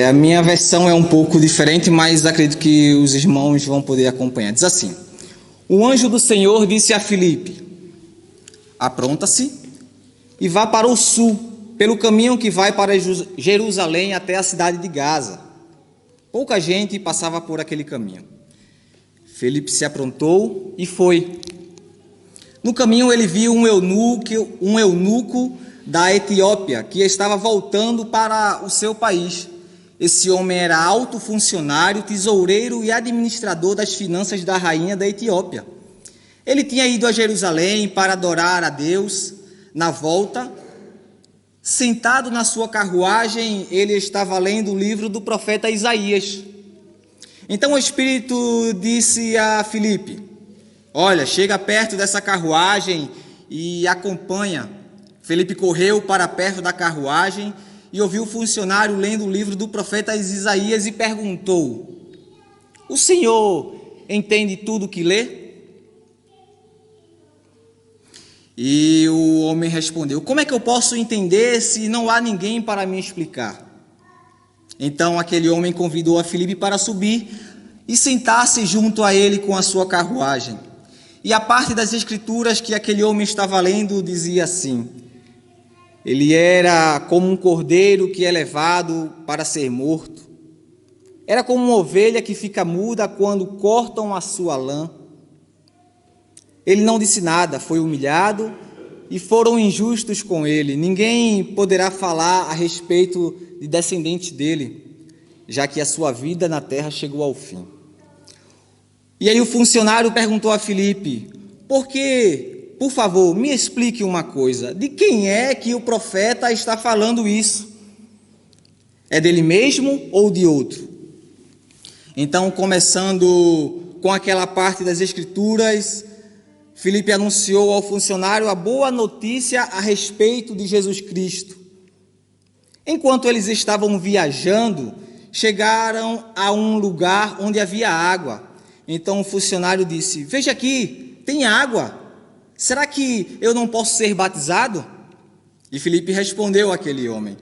A minha versão é um pouco diferente, mas acredito que os irmãos vão poder acompanhar. Diz assim: o anjo do Senhor disse a Filipe: apronta-se e vá para o sul, pelo caminho que vai para Jerusalém até a cidade de Gaza. Pouca gente passava por aquele caminho. Filipe se aprontou e foi. No caminho ele viu um eunuco da Etiópia que estava voltando para o seu país. Esse homem era alto funcionário, tesoureiro e administrador das finanças da rainha da Etiópia. Ele tinha ido a Jerusalém para adorar a Deus. Na volta, sentado na sua carruagem, ele estava lendo o livro do profeta Isaías. Então o Espírito disse a Filipe: olha, chega perto dessa carruagem e acompanha. Filipe correu para perto da carruagem e ouviu o funcionário lendo o livro do profeta Isaías e perguntou: o senhor entende tudo o que lê? E o homem respondeu: como é que eu posso entender se não há ninguém para me explicar? Então aquele homem convidou a Filipe para subir e sentar-se junto a ele com a sua carruagem. E a parte das escrituras que aquele homem estava lendo dizia assim: ele era como um cordeiro que é levado para ser morto. Era como uma ovelha que fica muda quando cortam a sua lã. Ele não disse nada, foi humilhado e foram injustos com ele. Ninguém poderá falar a respeito de descendente dele, já que a sua vida na terra chegou ao fim. E aí o funcionário perguntou a Filipe: por favor, me explique uma coisa, de quem é que o profeta está falando isso? É dele mesmo ou de outro? Então, começando com aquela parte das escrituras, Filipe anunciou ao funcionário a boa notícia a respeito de Jesus Cristo. Enquanto eles estavam viajando, chegaram a um lugar onde havia água. Então o funcionário disse: veja aqui, tem água. Será que eu não posso ser batizado? E Filipe respondeu àquele homem: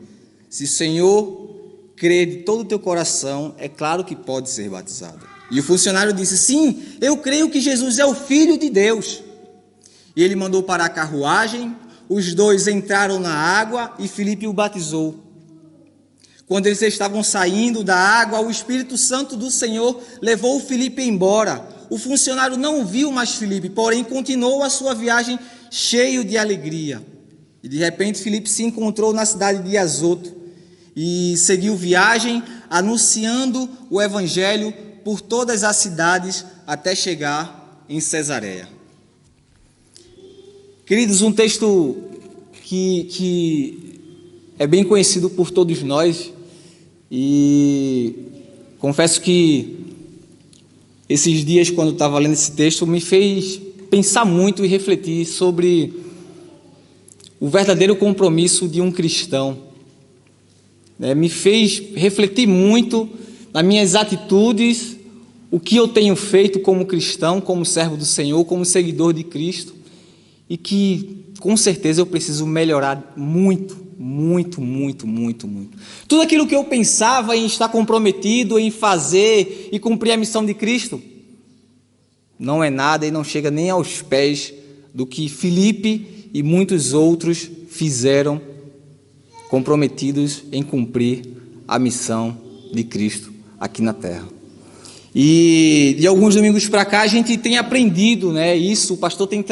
se o Senhor crer de todo o teu coração, é claro que pode ser batizado. E o funcionário disse: sim, eu creio que Jesus é o Filho de Deus. E ele mandou parar a carruagem, os dois entraram na água e Filipe o batizou. Quando eles estavam saindo da água, o Espírito Santo do Senhor levou Filipe embora. O funcionário não viu mais Filipe, porém continuou a sua viagem cheio de alegria. E de repente Filipe se encontrou na cidade de Azoto e seguiu viagem anunciando o evangelho por todas as cidades até chegar em Cesareia. Queridos, um texto que é bem conhecido por todos nós, e confesso que esses dias, quando estava lendo esse texto, me fez pensar muito e refletir sobre o verdadeiro compromisso de um cristão. Me fez refletir muito nas minhas atitudes, o que eu tenho feito como cristão, como servo do Senhor, como seguidor de Cristo, e que com certeza eu preciso melhorar muito. Tudo aquilo que eu pensava em estar comprometido, em fazer e cumprir a missão de Cristo, não é nada e não chega nem aos pés do que Filipe e muitos outros fizeram, comprometidos em cumprir a missão de Cristo aqui na terra. E de alguns domingos para cá a gente tem aprendido, isso, o pastor tem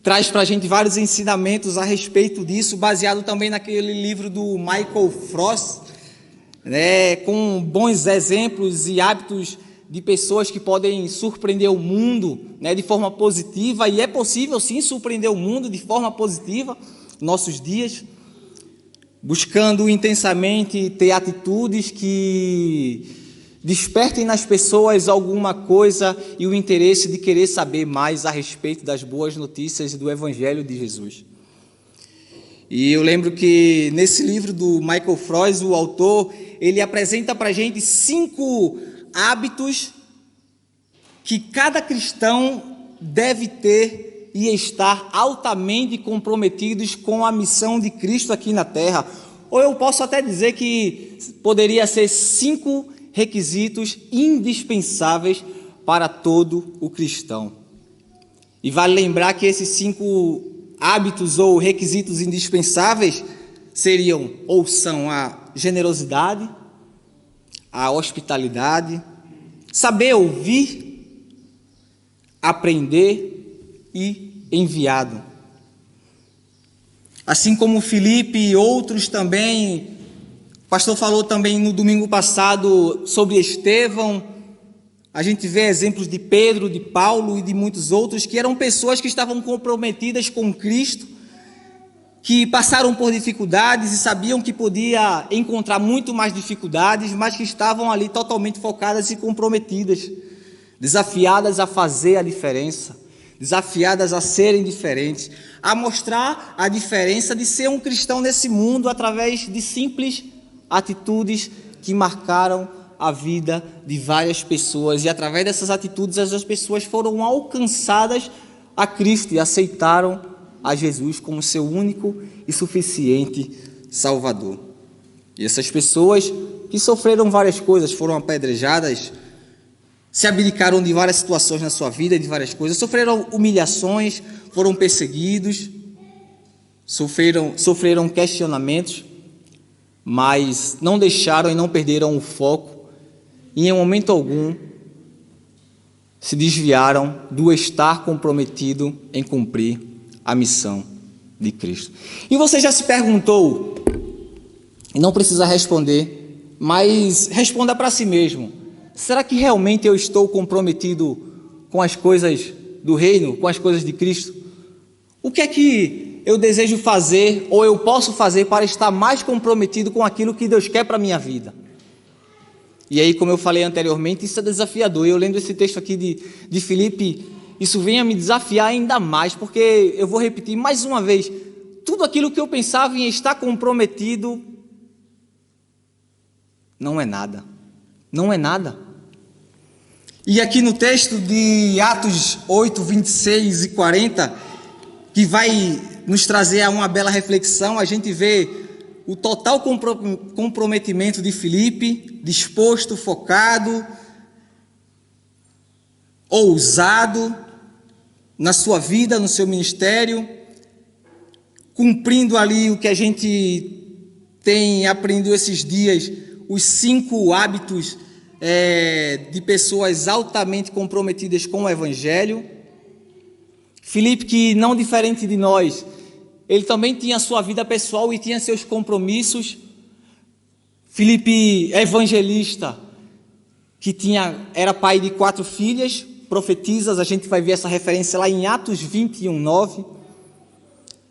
traz para a gente vários ensinamentos a respeito disso, baseado também naquele livro do Michael Frost, com bons exemplos e hábitos de pessoas que podem surpreender o mundo, de forma positiva, e é possível sim surpreender o mundo de forma positiva nos nossos dias, buscando intensamente ter atitudes que despertem nas pessoas alguma coisa e o interesse de querer saber mais a respeito das boas notícias do Evangelho de Jesus. E eu lembro que nesse livro do Michael Frost, o autor, ele apresenta para a gente 5 hábitos que cada cristão deve ter e estar altamente comprometidos com a missão de Cristo aqui na terra. Ou eu posso até dizer que poderia ser 5 requisitos indispensáveis para todo o cristão. E vale lembrar que esses 5 hábitos ou requisitos indispensáveis são a generosidade, a hospitalidade, saber ouvir, aprender e enviado. Assim como Filipe e outros também. O pastor falou também no domingo passado sobre Estevão. A gente vê exemplos de Pedro, de Paulo e de muitos outros que eram pessoas que estavam comprometidas com Cristo, que passaram por dificuldades e sabiam que podia encontrar muito mais dificuldades, mas que estavam ali totalmente focadas e comprometidas, desafiadas a fazer a diferença, desafiadas a serem diferentes, a mostrar a diferença de ser um cristão nesse mundo através de simples atitudes que marcaram a vida de várias pessoas, e através dessas atitudes as pessoas foram alcançadas a Cristo e aceitaram a Jesus como seu único e suficiente Salvador. E essas pessoas que sofreram várias coisas, foram apedrejadas, se abdicaram de várias situações na sua vida, de várias coisas, sofreram humilhações, foram perseguidos, sofreram questionamentos, mas não deixaram e não perderam o foco, e em momento algum se desviaram do estar comprometido em cumprir a missão de Cristo. E você já se perguntou, e não precisa responder, mas responda para si mesmo: será que realmente eu estou comprometido com as coisas do reino, com as coisas de Cristo? O que é que eu desejo fazer ou eu posso fazer para estar mais comprometido com aquilo que Deus quer para a minha vida? E aí, como eu falei anteriormente, isso é desafiador. Eu lendo esse texto aqui de Filipe, isso vem a me desafiar ainda mais, porque eu vou repetir mais uma vez: tudo aquilo que eu pensava em estar comprometido não é nada. Não é nada. E aqui no texto de Atos 8, 26 e 40, que vai nos trazer a uma bela reflexão, a gente vê o total comprometimento de Filipe, disposto, focado, ousado na sua vida, no seu ministério, cumprindo ali o que a gente tem aprendido esses dias, os 5 hábitos de pessoas altamente comprometidas com o Evangelho. Filipe, que não diferente de nós, ele também tinha a sua vida pessoal e tinha seus compromissos. Filipe, evangelista, que era pai de 4 filhas, profetisas, a gente vai ver essa referência lá em Atos 21, 9.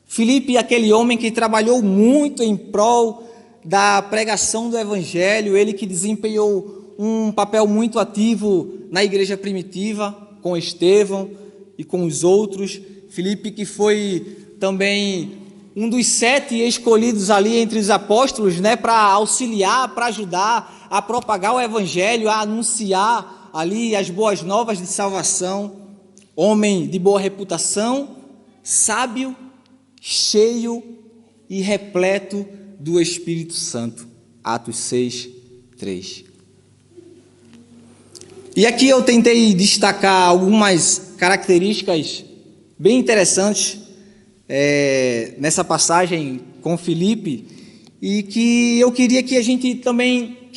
Filipe, aquele homem que trabalhou muito em prol da pregação do Evangelho, ele que desempenhou um papel muito ativo na igreja primitiva, com Estevão e com os outros. Filipe, que foi também um dos 7 escolhidos ali entre os apóstolos, né, para auxiliar, para ajudar a propagar o evangelho, a anunciar ali as boas novas de salvação. Homem de boa reputação, sábio, cheio e repleto do Espírito Santo. Atos 6, 3. E aqui eu tentei destacar algumas características bem interessantes nessa passagem com Filipe, e que eu queria que a gente também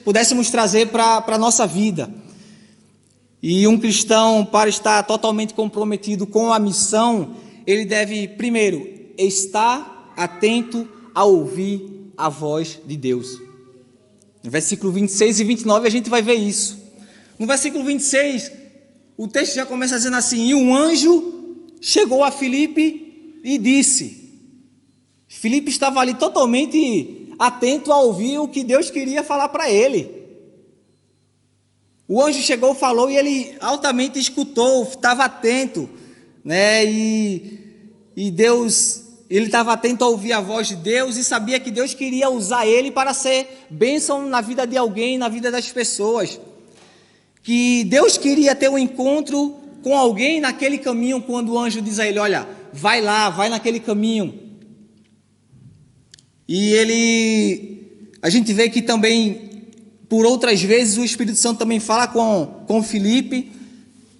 pudéssemos trazer para a nossa vida. E um cristão, para estar totalmente comprometido com a missão, ele deve, primeiro, estar atento a ouvir a voz de Deus. No versículo 26 e 29 a gente vai ver isso. No versículo 26, o texto já começa dizendo assim: e um anjo chegou a Filipe e disse. Filipe estava ali totalmente atento a ouvir o que Deus queria falar para ele. O anjo chegou, falou, e ele altamente escutou, estava atento, né? E Deus, ele estava atento a ouvir a voz de Deus e sabia que Deus queria usar ele para ser bênção na vida de alguém, na vida das pessoas. Que Deus queria ter um encontro com alguém naquele caminho, quando o anjo diz a ele: olha, vai lá, vai naquele caminho. E a gente vê que também, por outras vezes, o Espírito Santo também fala com Filipe,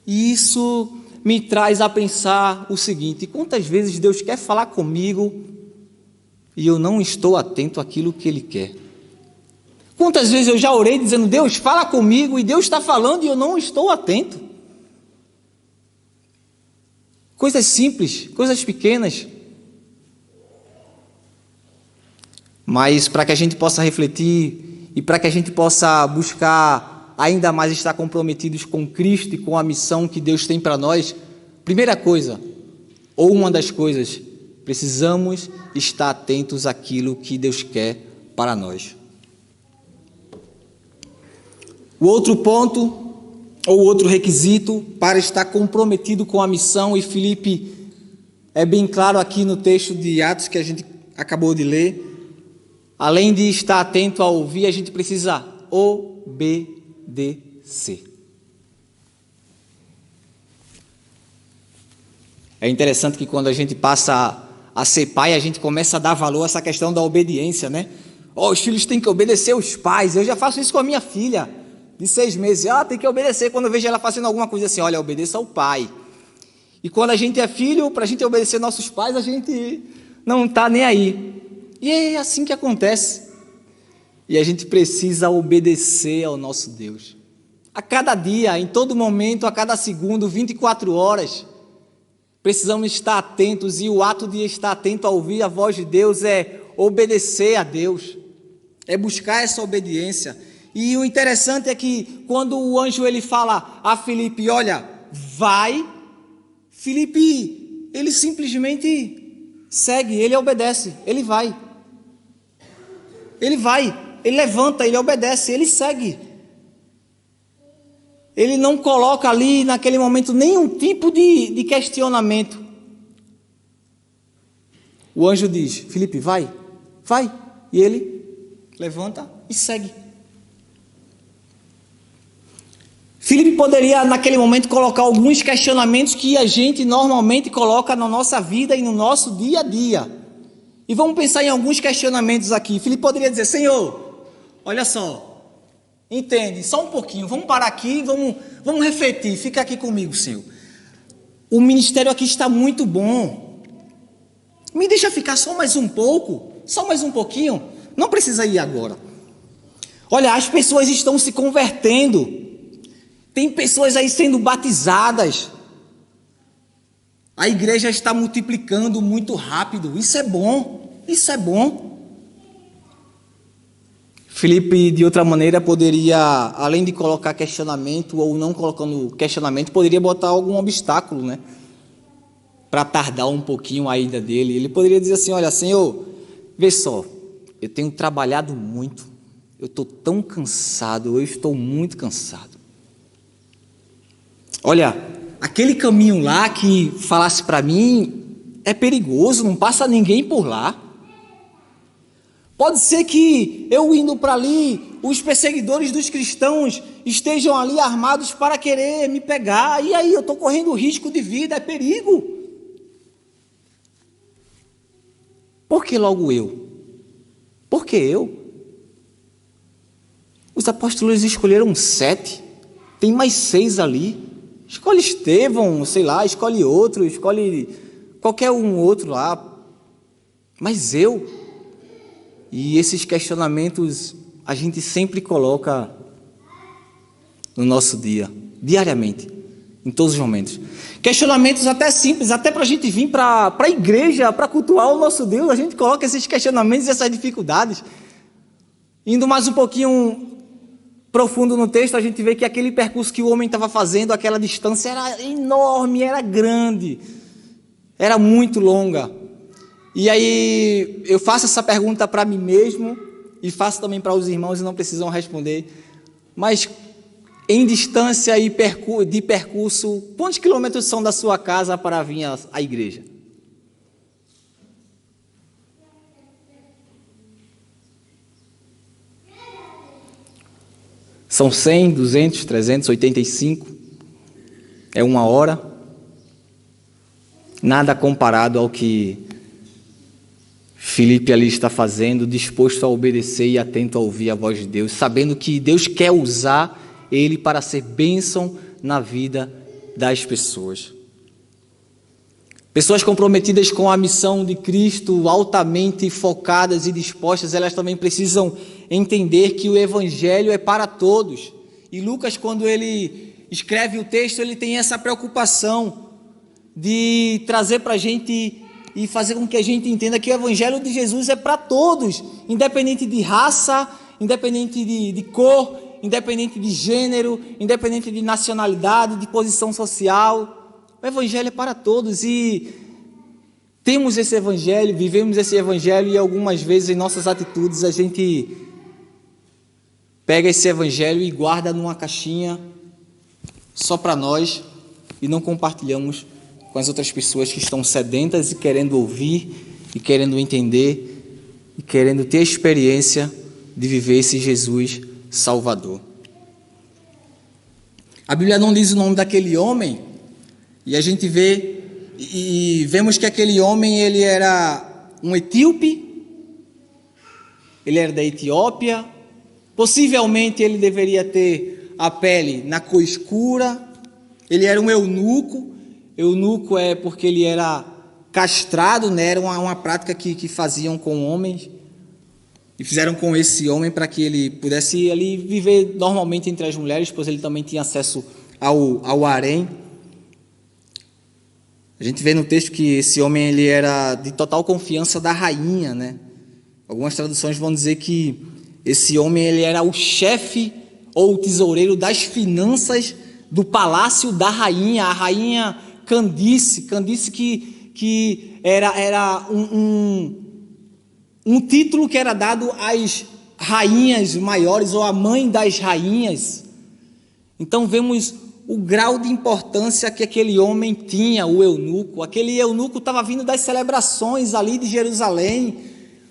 e isso me traz a pensar o seguinte: quantas vezes Deus quer falar comigo e eu não estou atento àquilo que Ele quer? Quantas vezes eu já orei dizendo: Deus, fala comigo, e Deus está falando e eu não estou atento? Coisas simples, coisas pequenas. Mas para que a gente possa refletir e para que a gente possa buscar ainda mais estar comprometidos com Cristo e com a missão que Deus tem para nós, primeira coisa, ou uma das coisas, precisamos estar atentos àquilo que Deus quer para nós. O outro ponto, ou outro requisito para estar comprometido com a missão, e Filipe é bem claro aqui no texto de Atos que a gente acabou de ler, além de estar atento a ouvir, a gente precisa obedecer. É interessante que quando a gente passa a ser pai, a gente começa a dar valor a essa questão da obediência, né? Os filhos têm que obedecer os pais. Eu já faço isso com a minha filha de 6 meses. Tem que obedecer. Quando eu vejo ela fazendo alguma coisa assim, olha, obedeça ao pai. E quando a gente é filho, para a gente obedecer nossos pais, a gente não está nem aí. E é assim que acontece. E a gente precisa obedecer ao nosso Deus. A cada dia, em todo momento, a cada segundo, 24 horas, precisamos estar atentos. E o ato de estar atento a ouvir a voz de Deus é obedecer a Deus. É buscar essa obediência. E o interessante é que quando o anjo ele fala a Filipe, olha, vai, Filipe, ele simplesmente segue, ele obedece, ele vai. Ele vai, ele levanta, ele obedece, ele segue. Ele não coloca ali naquele momento nenhum tipo de questionamento. O anjo diz, Filipe, vai. E ele levanta e segue. Filipe poderia naquele momento colocar alguns questionamentos que a gente normalmente coloca na nossa vida e no nosso dia a dia. E vamos pensar em alguns questionamentos aqui. Filipe poderia dizer, Senhor, olha só, entende, só um pouquinho, vamos parar aqui, vamos refletir, fica aqui comigo, Senhor. O ministério aqui está muito bom, me deixa ficar só mais um pouco, só mais um pouquinho, não precisa ir agora. Olha, as pessoas estão se convertendo, tem pessoas aí sendo batizadas, a igreja está multiplicando muito rápido, isso é bom. Filipe, de outra maneira, poderia, além de colocar questionamento, ou não colocando questionamento, poderia botar algum obstáculo, né? Para tardar um pouquinho a ida dele. Ele poderia dizer assim, olha, Senhor, vê só, eu tenho trabalhado muito, eu estou tão cansado, eu estou muito cansado. Olha, aquele caminho lá que falasse para mim é perigoso, não passa ninguém por lá. Pode ser que eu indo para ali, os perseguidores dos cristãos estejam ali armados para querer me pegar, e aí eu estou correndo risco de vida, é perigo. Por que logo eu? Por que eu? Os apóstolos escolheram 7, tem mais 6 ali. Escolhe Estevão, sei lá, escolhe outro, escolhe qualquer um outro lá. Mas eu? E esses questionamentos a gente sempre coloca no nosso dia, diariamente, em todos os momentos. Questionamentos até simples, até para a gente vir para a igreja, para cultuar o nosso Deus, a gente coloca esses questionamentos e essas dificuldades. Indo mais um pouquinho profundo no texto, a gente vê que aquele percurso que o homem estava fazendo, aquela distância era enorme, era grande, era muito longa. E aí eu faço essa pergunta para mim mesmo e faço também para os irmãos e não precisam responder. Mas em distância e de percurso, quantos quilômetros são da sua casa para vir à igreja? São 100, 200, 300, 85? É 1 hora? Nada comparado ao que Filipe ali está fazendo, disposto a obedecer e atento a ouvir a voz de Deus, sabendo que Deus quer usar ele para ser bênção na vida das pessoas. Pessoas comprometidas com a missão de Cristo, altamente focadas e dispostas, elas também precisam entender que o Evangelho é para todos. E Lucas, quando ele escreve o texto, ele tem essa preocupação de trazer para a gente e fazer com que a gente entenda que o Evangelho de Jesus é para todos, independente de raça, independente de cor, independente de gênero, independente de nacionalidade, de posição social. O Evangelho é para todos e temos esse Evangelho, vivemos esse Evangelho e algumas vezes em nossas atitudes a gente pega esse Evangelho e guarda numa caixinha só para nós e não compartilhamos com as outras pessoas que estão sedentas e querendo ouvir, e querendo entender, e querendo ter a experiência de viver esse Jesus Salvador. A Bíblia não diz o nome daquele homem, e a gente vê, e vemos que aquele homem, ele era um etíope, ele era da Etiópia, possivelmente ele deveria ter a pele na cor escura, ele era um eunuco. Eunuco é porque ele era castrado, né? Era uma prática que faziam com homens e fizeram com esse homem para que ele pudesse ali viver normalmente entre as mulheres, pois ele também tinha acesso ao harém. A gente vê no texto que esse homem ele era de total confiança da rainha, né? Algumas traduções vão dizer que esse homem ele era o chefe ou o tesoureiro das finanças do palácio da rainha, a rainha Candice que era um título que era dado às rainhas maiores ou à mãe das rainhas. Então vemos o grau de importância que aquele homem tinha, o eunuco. Aquele eunuco estava vindo das celebrações ali de Jerusalém.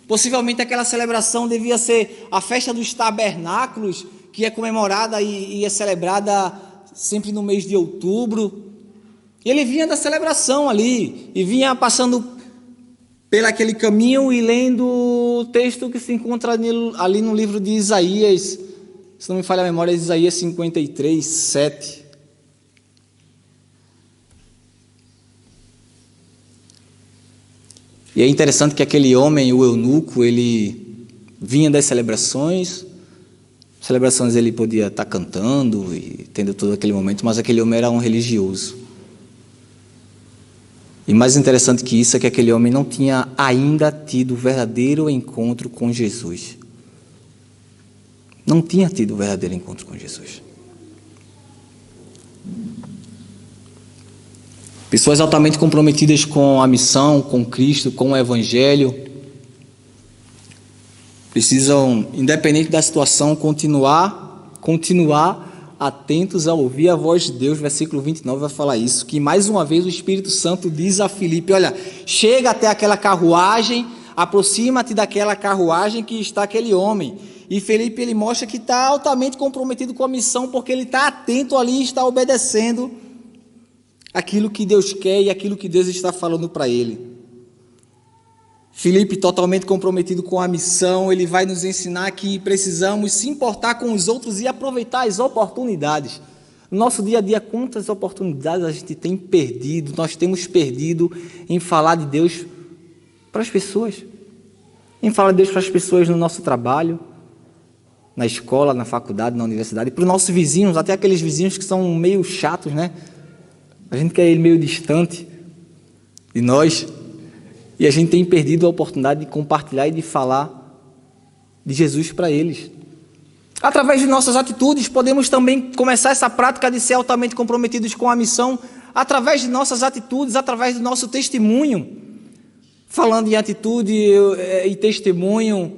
Possivelmente aquela celebração devia ser a festa dos tabernáculos, que é comemorada e é celebrada sempre no mês de outubro. Ele vinha da celebração ali, e vinha passando pelo aquele caminho e lendo o texto que se encontra ali no livro de Isaías, se não me falha a memória, é Isaías 53, 7. E é interessante que aquele homem, o eunuco, ele vinha das celebrações ele podia estar cantando e tendo todo aquele momento, mas aquele homem era um religioso. E mais interessante que isso é que aquele homem não tinha ainda tido o verdadeiro encontro com Jesus. Não tinha tido o verdadeiro encontro com Jesus. Pessoas altamente comprometidas com a missão, com Cristo, com o Evangelho, precisam, independente da situação, continuar atentos a ouvir a voz de Deus. Versículo 29 vai falar isso, que mais uma vez o Espírito Santo diz a Filipe: olha, chega até aquela carruagem, aproxima-te daquela carruagem que está aquele homem. E Filipe, ele mostra que está altamente comprometido com a missão, porque ele está atento ali, está obedecendo aquilo que Deus quer e aquilo que Deus está falando para ele. Filipe, totalmente comprometido com a missão, ele vai nos ensinar que precisamos se importar com os outros e aproveitar as oportunidades. No nosso dia a dia, quantas oportunidades a gente tem perdido, nós temos perdido em falar de Deus para as pessoas, em falar de Deus para as pessoas no nosso trabalho, na escola, na faculdade, na universidade, e para os nossos vizinhos, até aqueles vizinhos que são meio chatos, né? A gente quer ele meio distante de nós, e a gente tem perdido a oportunidade de compartilhar e de falar de Jesus para eles. Através de nossas atitudes, podemos também começar essa prática de ser altamente comprometidos com a missão, através de nossas atitudes, através do nosso testemunho. Falando em atitude e testemunho,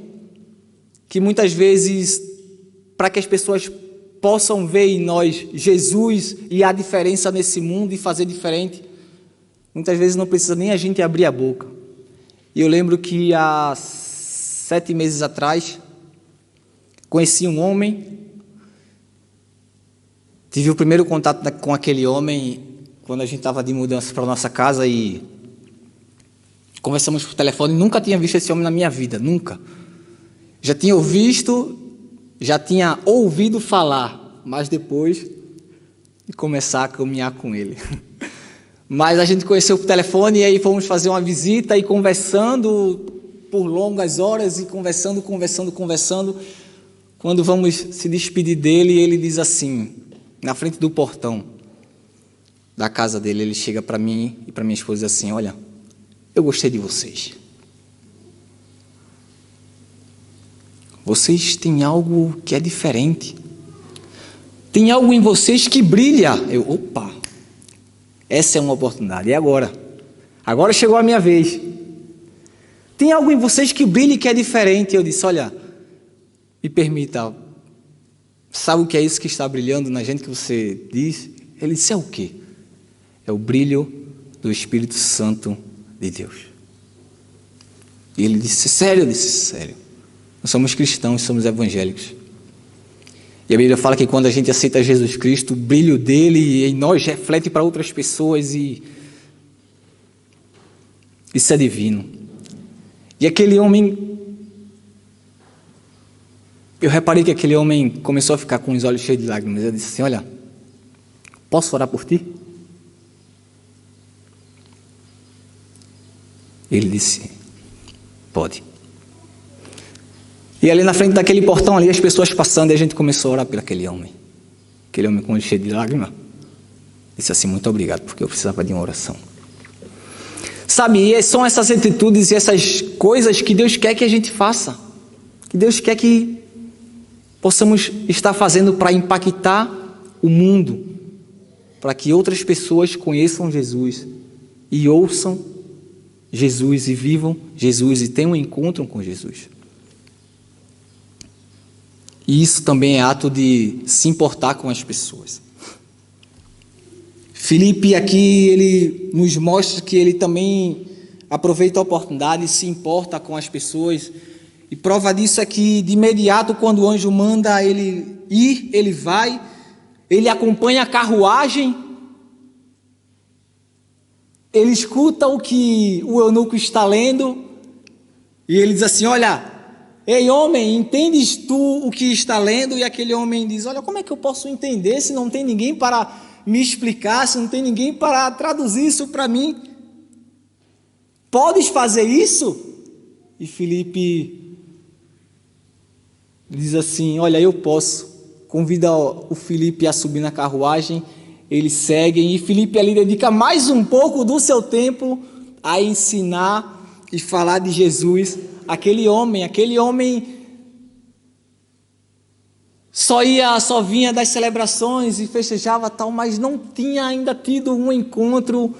que muitas vezes, para que as pessoas possam ver em nós Jesus e a diferença nesse mundo e fazer diferente, muitas vezes não precisa nem a gente abrir a boca. E eu lembro que há 7 meses atrás, conheci um homem, tive o primeiro contato com aquele homem quando a gente estava de mudança para a nossa casa e conversamos por telefone. Nunca tinha visto esse homem na minha vida, nunca. Já tinha ouvido falar, mas depois de começar a caminhar com ele. Mas a gente conheceu por telefone e aí fomos fazer uma visita e conversando por longas horas e conversando. Quando vamos se despedir dele, ele diz assim, na frente do portão da casa dele, ele chega para mim e para minha esposa assim: olha, eu gostei de vocês. Vocês têm algo que é diferente. Tem algo em vocês que brilha. Opa, essa é uma oportunidade. E agora? Agora chegou a minha vez. Tem algo em vocês que brilha e que é diferente. Eu disse: olha, me permita, sabe o que é isso que está brilhando na gente que você diz? Ele disse: é o quê? É o brilho do Espírito Santo de Deus. E ele disse: sério? Eu disse: sério. Nós somos cristãos, somos evangélicos. E a Bíblia fala que quando a gente aceita Jesus Cristo, o brilho dele em nós reflete para outras pessoas e isso é divino. E aquele homem, eu reparei que aquele homem começou a ficar com os olhos cheios de lágrimas. Eu disse assim: olha, posso orar por ti? Ele disse: pode. E ali na frente daquele portão ali, as pessoas passando, e a gente começou a orar por aquele homem. Aquele homem com o olho cheio de lágrimas disse assim: muito obrigado, porque eu precisava de uma oração. Sabe, são essas atitudes e essas coisas que Deus quer que a gente faça, que Deus quer que possamos estar fazendo para impactar o mundo, para que outras pessoas conheçam Jesus e ouçam Jesus e vivam Jesus e tenham um encontro com Jesus. E isso também é ato de se importar com as pessoas. Filipe aqui, ele nos mostra que ele também aproveita a oportunidade e se importa com as pessoas. E prova disso é que, de imediato, quando o anjo manda ele ir, ele vai, ele acompanha a carruagem, ele escuta o que o eunuco está lendo, e ele diz assim: olha, ei homem, entendes tu o que está lendo? E aquele homem diz: olha, como é que eu posso entender se não tem ninguém para me explicar, se não tem ninguém para traduzir isso para mim? Podes fazer isso? E Filipe diz assim: olha, eu posso. Convida o Filipe a subir na carruagem, eles seguem, e Filipe ali dedica mais um pouco do seu tempo a ensinar e falar de Jesus. Aquele homem só vinha das celebrações e festejava tal, mas não tinha ainda tido um encontro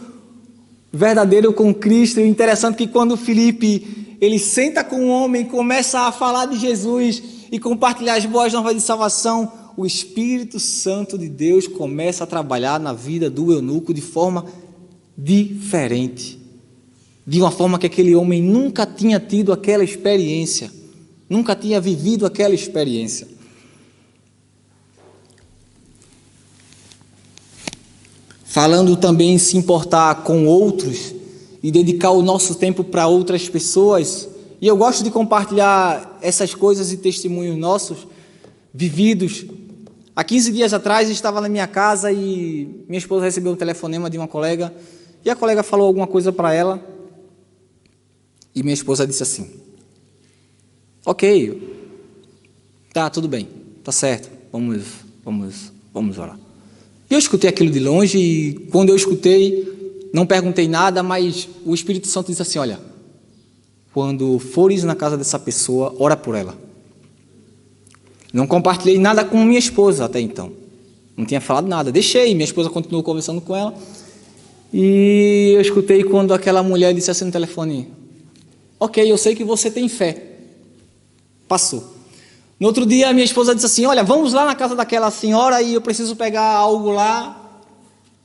verdadeiro com Cristo. E interessante que quando Filipe, ele senta com o homem, começa a falar de Jesus e compartilhar as boas novas de salvação, o Espírito Santo de Deus começa a trabalhar na vida do eunuco de forma diferente. De uma forma que aquele homem nunca tinha tido aquela experiência, nunca tinha vivido aquela experiência. Falando também em se importar com outros e dedicar o nosso tempo para outras pessoas. E eu gosto de compartilhar essas coisas e testemunhos nossos, vividos. Há 15 dias atrás, eu estava na minha casa e minha esposa recebeu um telefonema de uma colega, e a colega falou alguma coisa para ela, e minha esposa disse assim: ok, tá, tudo bem, tá certo, vamos orar. E eu escutei aquilo de longe, e quando eu escutei, não perguntei nada, mas o Espírito Santo disse assim: olha, quando fores na casa dessa pessoa, ora por ela. Não compartilhei nada com minha esposa até então, não tinha falado nada, deixei, minha esposa continuou conversando com ela, e eu escutei quando aquela mulher disse assim no telefone: ok, eu sei que você tem fé. Passou. No outro dia, a minha esposa disse assim: olha, vamos lá na casa daquela senhora e eu preciso pegar algo lá.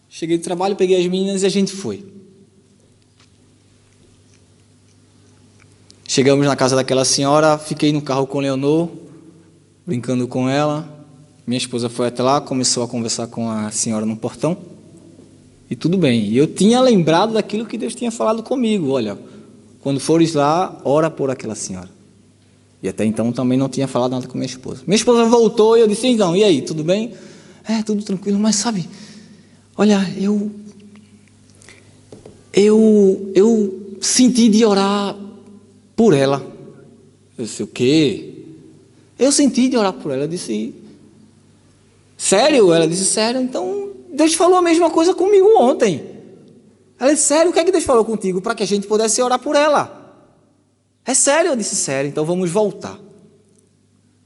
Cheguei do trabalho, peguei as meninas e a gente foi. Chegamos na casa daquela senhora, fiquei no carro com Leonor, brincando com ela. Minha esposa foi até lá, começou a conversar com a senhora no portão. E tudo bem. E eu tinha lembrado daquilo que Deus tinha falado comigo: olha, quando fores lá, ora por aquela senhora. E até então também não tinha falado nada com minha esposa. Minha esposa voltou e eu disse: então, e aí, tudo bem? É, tudo tranquilo, mas sabe, olha, eu senti de orar por ela. Eu disse: o quê? Eu senti de orar por ela. Eu disse: sério? Ela disse: sério. Então, Deus falou a mesma coisa comigo ontem. Ela disse: sério? O que é que Deus falou contigo? Para que a gente pudesse orar por ela. É sério? Eu disse: sério, então vamos voltar.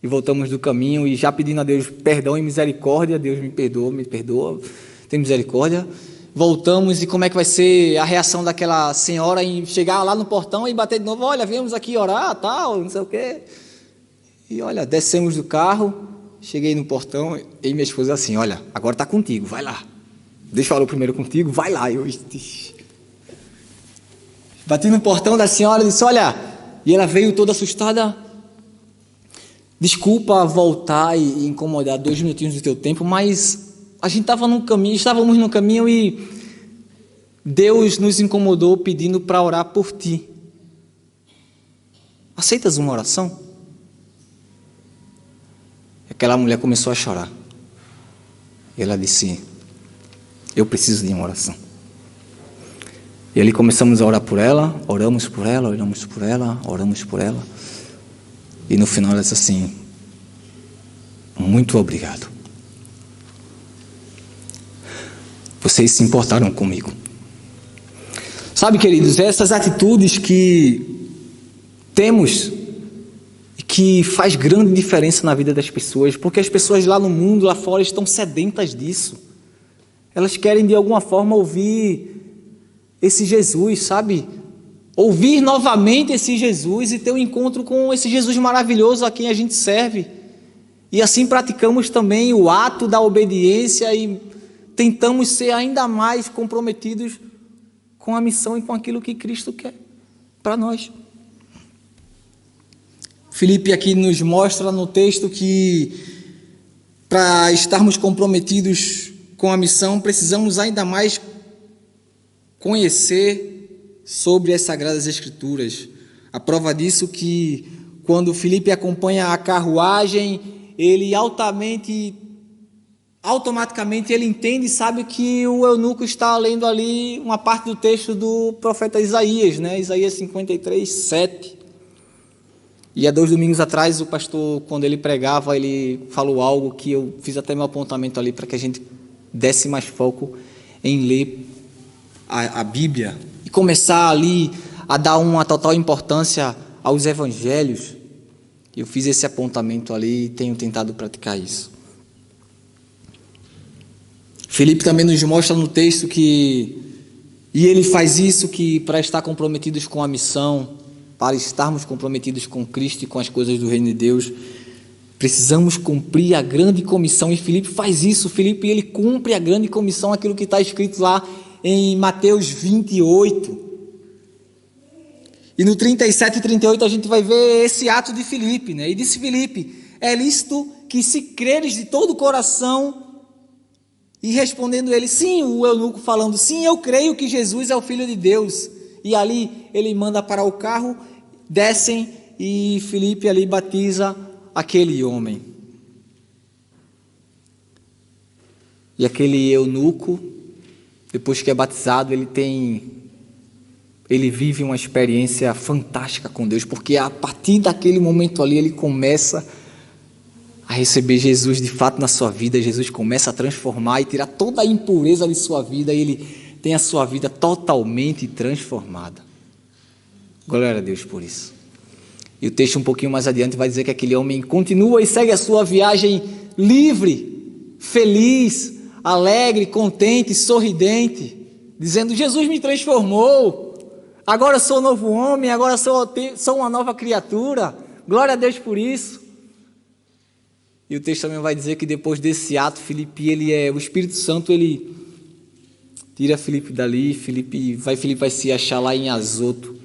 E voltamos do caminho e já pedindo a Deus perdão e misericórdia. Deus me perdoa, tem misericórdia. Voltamos e como é que vai ser a reação daquela senhora em chegar lá no portão e bater de novo: olha, viemos aqui orar, tal, não sei o quê. E olha, descemos do carro, cheguei no portão e minha esposa assim: olha, agora está contigo, vai lá. Deus falou primeiro contigo, vai lá. Eu bati no portão da senhora e disse: olha, e ela veio toda assustada: desculpa voltar e incomodar 2 minutinhos do teu tempo, mas a gente estávamos no caminho e Deus nos incomodou pedindo para orar por ti. Aceitas uma oração? Aquela mulher começou a chorar. E ela disse: eu preciso de uma oração. E ali começamos a orar por ela, oramos por ela, oramos por ela, oramos por ela. E no final ela disse assim: muito obrigado. Vocês se importaram comigo. Sabe, queridos, essas atitudes que temos e que faz grande diferença na vida das pessoas, porque as pessoas lá no mundo, lá fora, estão sedentas disso. Elas querem de alguma forma ouvir esse Jesus, sabe? Ouvir novamente esse Jesus e ter um encontro com esse Jesus maravilhoso a quem a gente serve. E assim praticamos também o ato da obediência e tentamos ser ainda mais comprometidos com a missão e com aquilo que Cristo quer para nós. Filipe aqui nos mostra no texto que para estarmos comprometidos com a missão, precisamos ainda mais conhecer sobre as Sagradas Escrituras. A prova disso que quando Filipe acompanha a carruagem, ele automaticamente ele entende e sabe que o eunuco está lendo ali uma parte do texto do profeta Isaías, né? Isaías 53, 7. E há 2 domingos atrás, o pastor, quando ele pregava, ele falou algo que eu fiz até meu apontamento ali para que a gente desse mais foco em ler a Bíblia e começar ali a dar uma total importância aos evangelhos. Eu fiz esse apontamento ali e tenho tentado praticar isso. Filipe também nos mostra no texto que, e ele faz isso que para estar comprometidos com a missão, para estarmos comprometidos com Cristo e com as coisas do reino de Deus, Precisamos cumprir a grande comissão, e Filipe faz isso. Filipe, ele cumpre a grande comissão, aquilo que está escrito lá em Mateus 28. E no 37 e 38 a gente vai ver esse ato de Filipe, né? E disse Filipe: é lícito que, se creres de todo o coração... E respondendo ele, sim, o eunuco falando, sim, eu creio que Jesus é o Filho de Deus. E ali ele manda parar o carro, descem e Filipe ali batiza aquele homem. E aquele eunuco, depois que é batizado, ele vive uma experiência fantástica com Deus, porque a partir daquele momento ali ele começa a receber Jesus de fato na sua vida. Jesus começa a transformar e tirar toda a impureza de sua vida, e ele tem a sua vida totalmente transformada. Glória a Deus por isso. E o texto um pouquinho mais adiante vai dizer que aquele homem continua e segue a sua viagem livre, feliz, alegre, contente, sorridente, dizendo: Jesus me transformou, agora sou um novo homem, agora sou uma nova criatura. Glória a Deus por isso. E o texto também vai dizer que depois desse ato, Filipe, o Espírito Santo, ele tira Filipe dali. Filipe vai se achar lá em Azoto.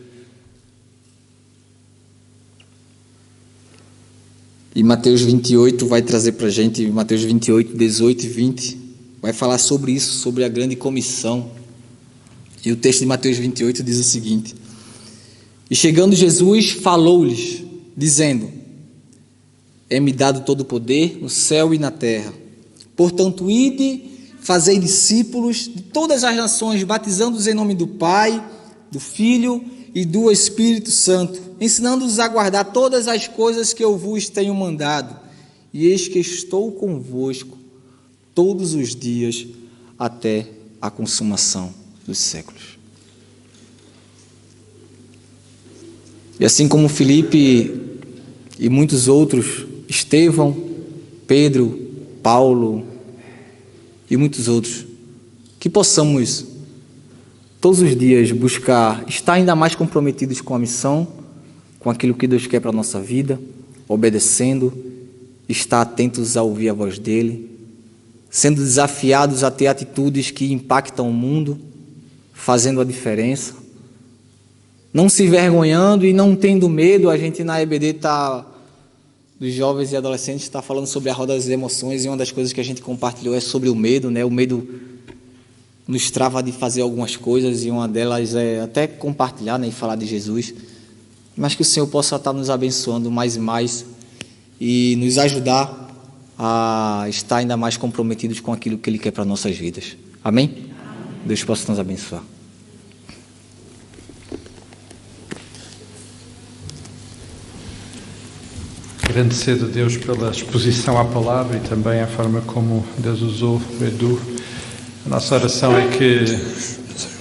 E Mateus 28 vai trazer para a gente, Mateus 28, 18 e 20, vai falar sobre isso, sobre a grande comissão. E o texto de Mateus 28 diz o seguinte: e chegando Jesus, falou-lhes, dizendo: é-me dado todo o poder no céu e na terra. Portanto, ide, fazei discípulos de todas as nações, batizando-os em nome do Pai, do Filho e do Espírito Santo, ensinando-os a guardar todas as coisas que eu vos tenho mandado. E eis que estou convosco todos os dias até a consumação dos séculos. E assim como Filipe e muitos outros, Estevão, Pedro, Paulo e muitos outros, que possamos todos os dias buscar estar ainda mais comprometidos com a missão, com aquilo que Deus quer para a nossa vida, obedecendo, estar atentos a ouvir a voz dEle, sendo desafiados a ter atitudes que impactam o mundo, fazendo a diferença, não se envergonhando e não tendo medo. A gente na EBD dos jovens e adolescentes está falando sobre a roda das emoções, e uma das coisas que a gente compartilhou é sobre o medo, né? O medo nos trava de fazer algumas coisas, e uma delas é até compartilhar, né, e falar de Jesus. Mas que o Senhor possa estar nos abençoando mais e mais e nos ajudar a estar ainda mais comprometidos com aquilo que Ele quer para nossas vidas. Amém? Deus possa nos abençoar. Agradecer a Deus pela exposição à palavra e também a forma como Deus usou o Edu. A nossa oração é que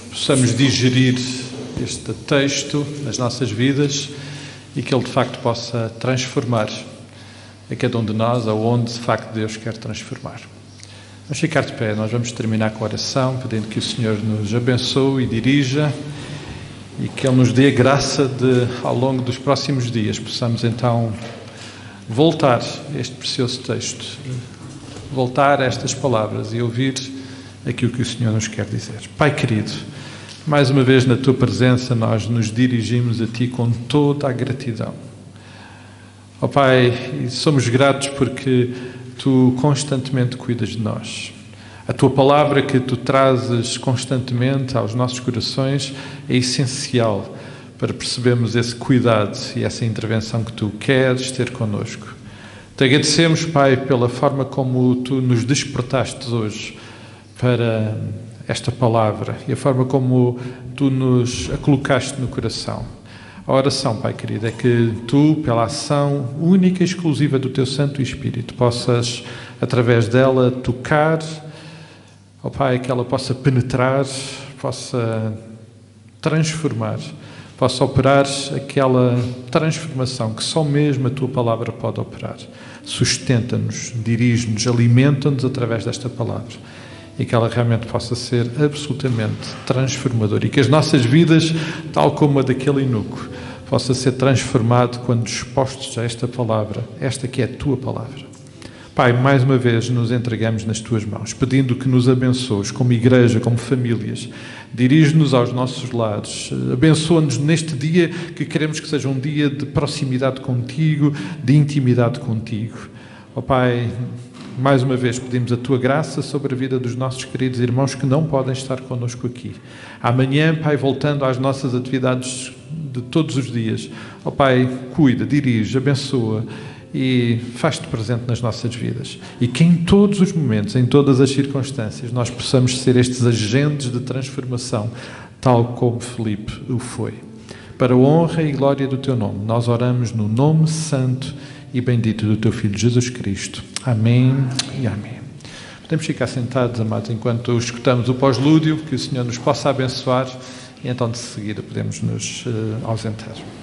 possamos digerir este texto nas nossas vidas e que ele de facto possa transformar a cada um de nós, aonde de facto Deus quer transformar. Vamos ficar de pé, nós vamos terminar com a oração, pedindo que o Senhor nos abençoe e dirija, e que Ele nos dê a graça de, ao longo dos próximos dias, possamos então voltar a este precioso texto, voltar a estas palavras e ouvir aquilo que o Senhor nos quer dizer. Pai querido, mais uma vez na Tua presença nós nos dirigimos a Ti com toda a gratidão. Ó Pai, somos gratos porque Tu constantemente cuidas de nós. A Tua palavra que Tu trazes constantemente aos nossos corações é essencial para percebermos esse cuidado e essa intervenção que Tu queres ter connosco. Te agradecemos, Pai, pela forma como Tu nos despertaste hoje para esta palavra e a forma como Tu nos a colocaste no coração. A oração, Pai querido, é que Tu, pela ação única e exclusiva do Teu Santo Espírito, possas, através dela, tocar, ó Pai, que ela possa penetrar, possa transformar, possa operar aquela transformação que só mesmo a Tua palavra pode operar. Sustenta-nos, dirige-nos, alimenta-nos através desta palavra, e que ela realmente possa ser absolutamente transformadora, e que as nossas vidas, tal como a daquele eunuco, possa ser transformado quando expostos a esta palavra, esta que é a tua palavra. Pai, mais uma vez nos entregamos nas tuas mãos, pedindo que nos abençoes como igreja, como famílias. Dirige-nos aos nossos lares, abençoa-nos neste dia que queremos que seja um dia de proximidade contigo, de intimidade contigo. Ó Pai, mais uma vez pedimos a tua graça sobre a vida dos nossos queridos irmãos que não podem estar connosco aqui. Amanhã, Pai, voltando às nossas atividades de todos os dias, ó Pai, cuida, dirige, abençoa e faz-te presente nas nossas vidas. E que em todos os momentos, em todas as circunstâncias, nós possamos ser estes agentes de transformação, tal como Filipe o foi. Para a honra e glória do teu nome, nós oramos no nome santo e bendito do teu Filho Jesus Cristo. Amém e amém. Podemos ficar sentados, amados, enquanto escutamos o pós-lúdio, que o Senhor nos possa abençoar, e então de seguida podemos nos ausentar.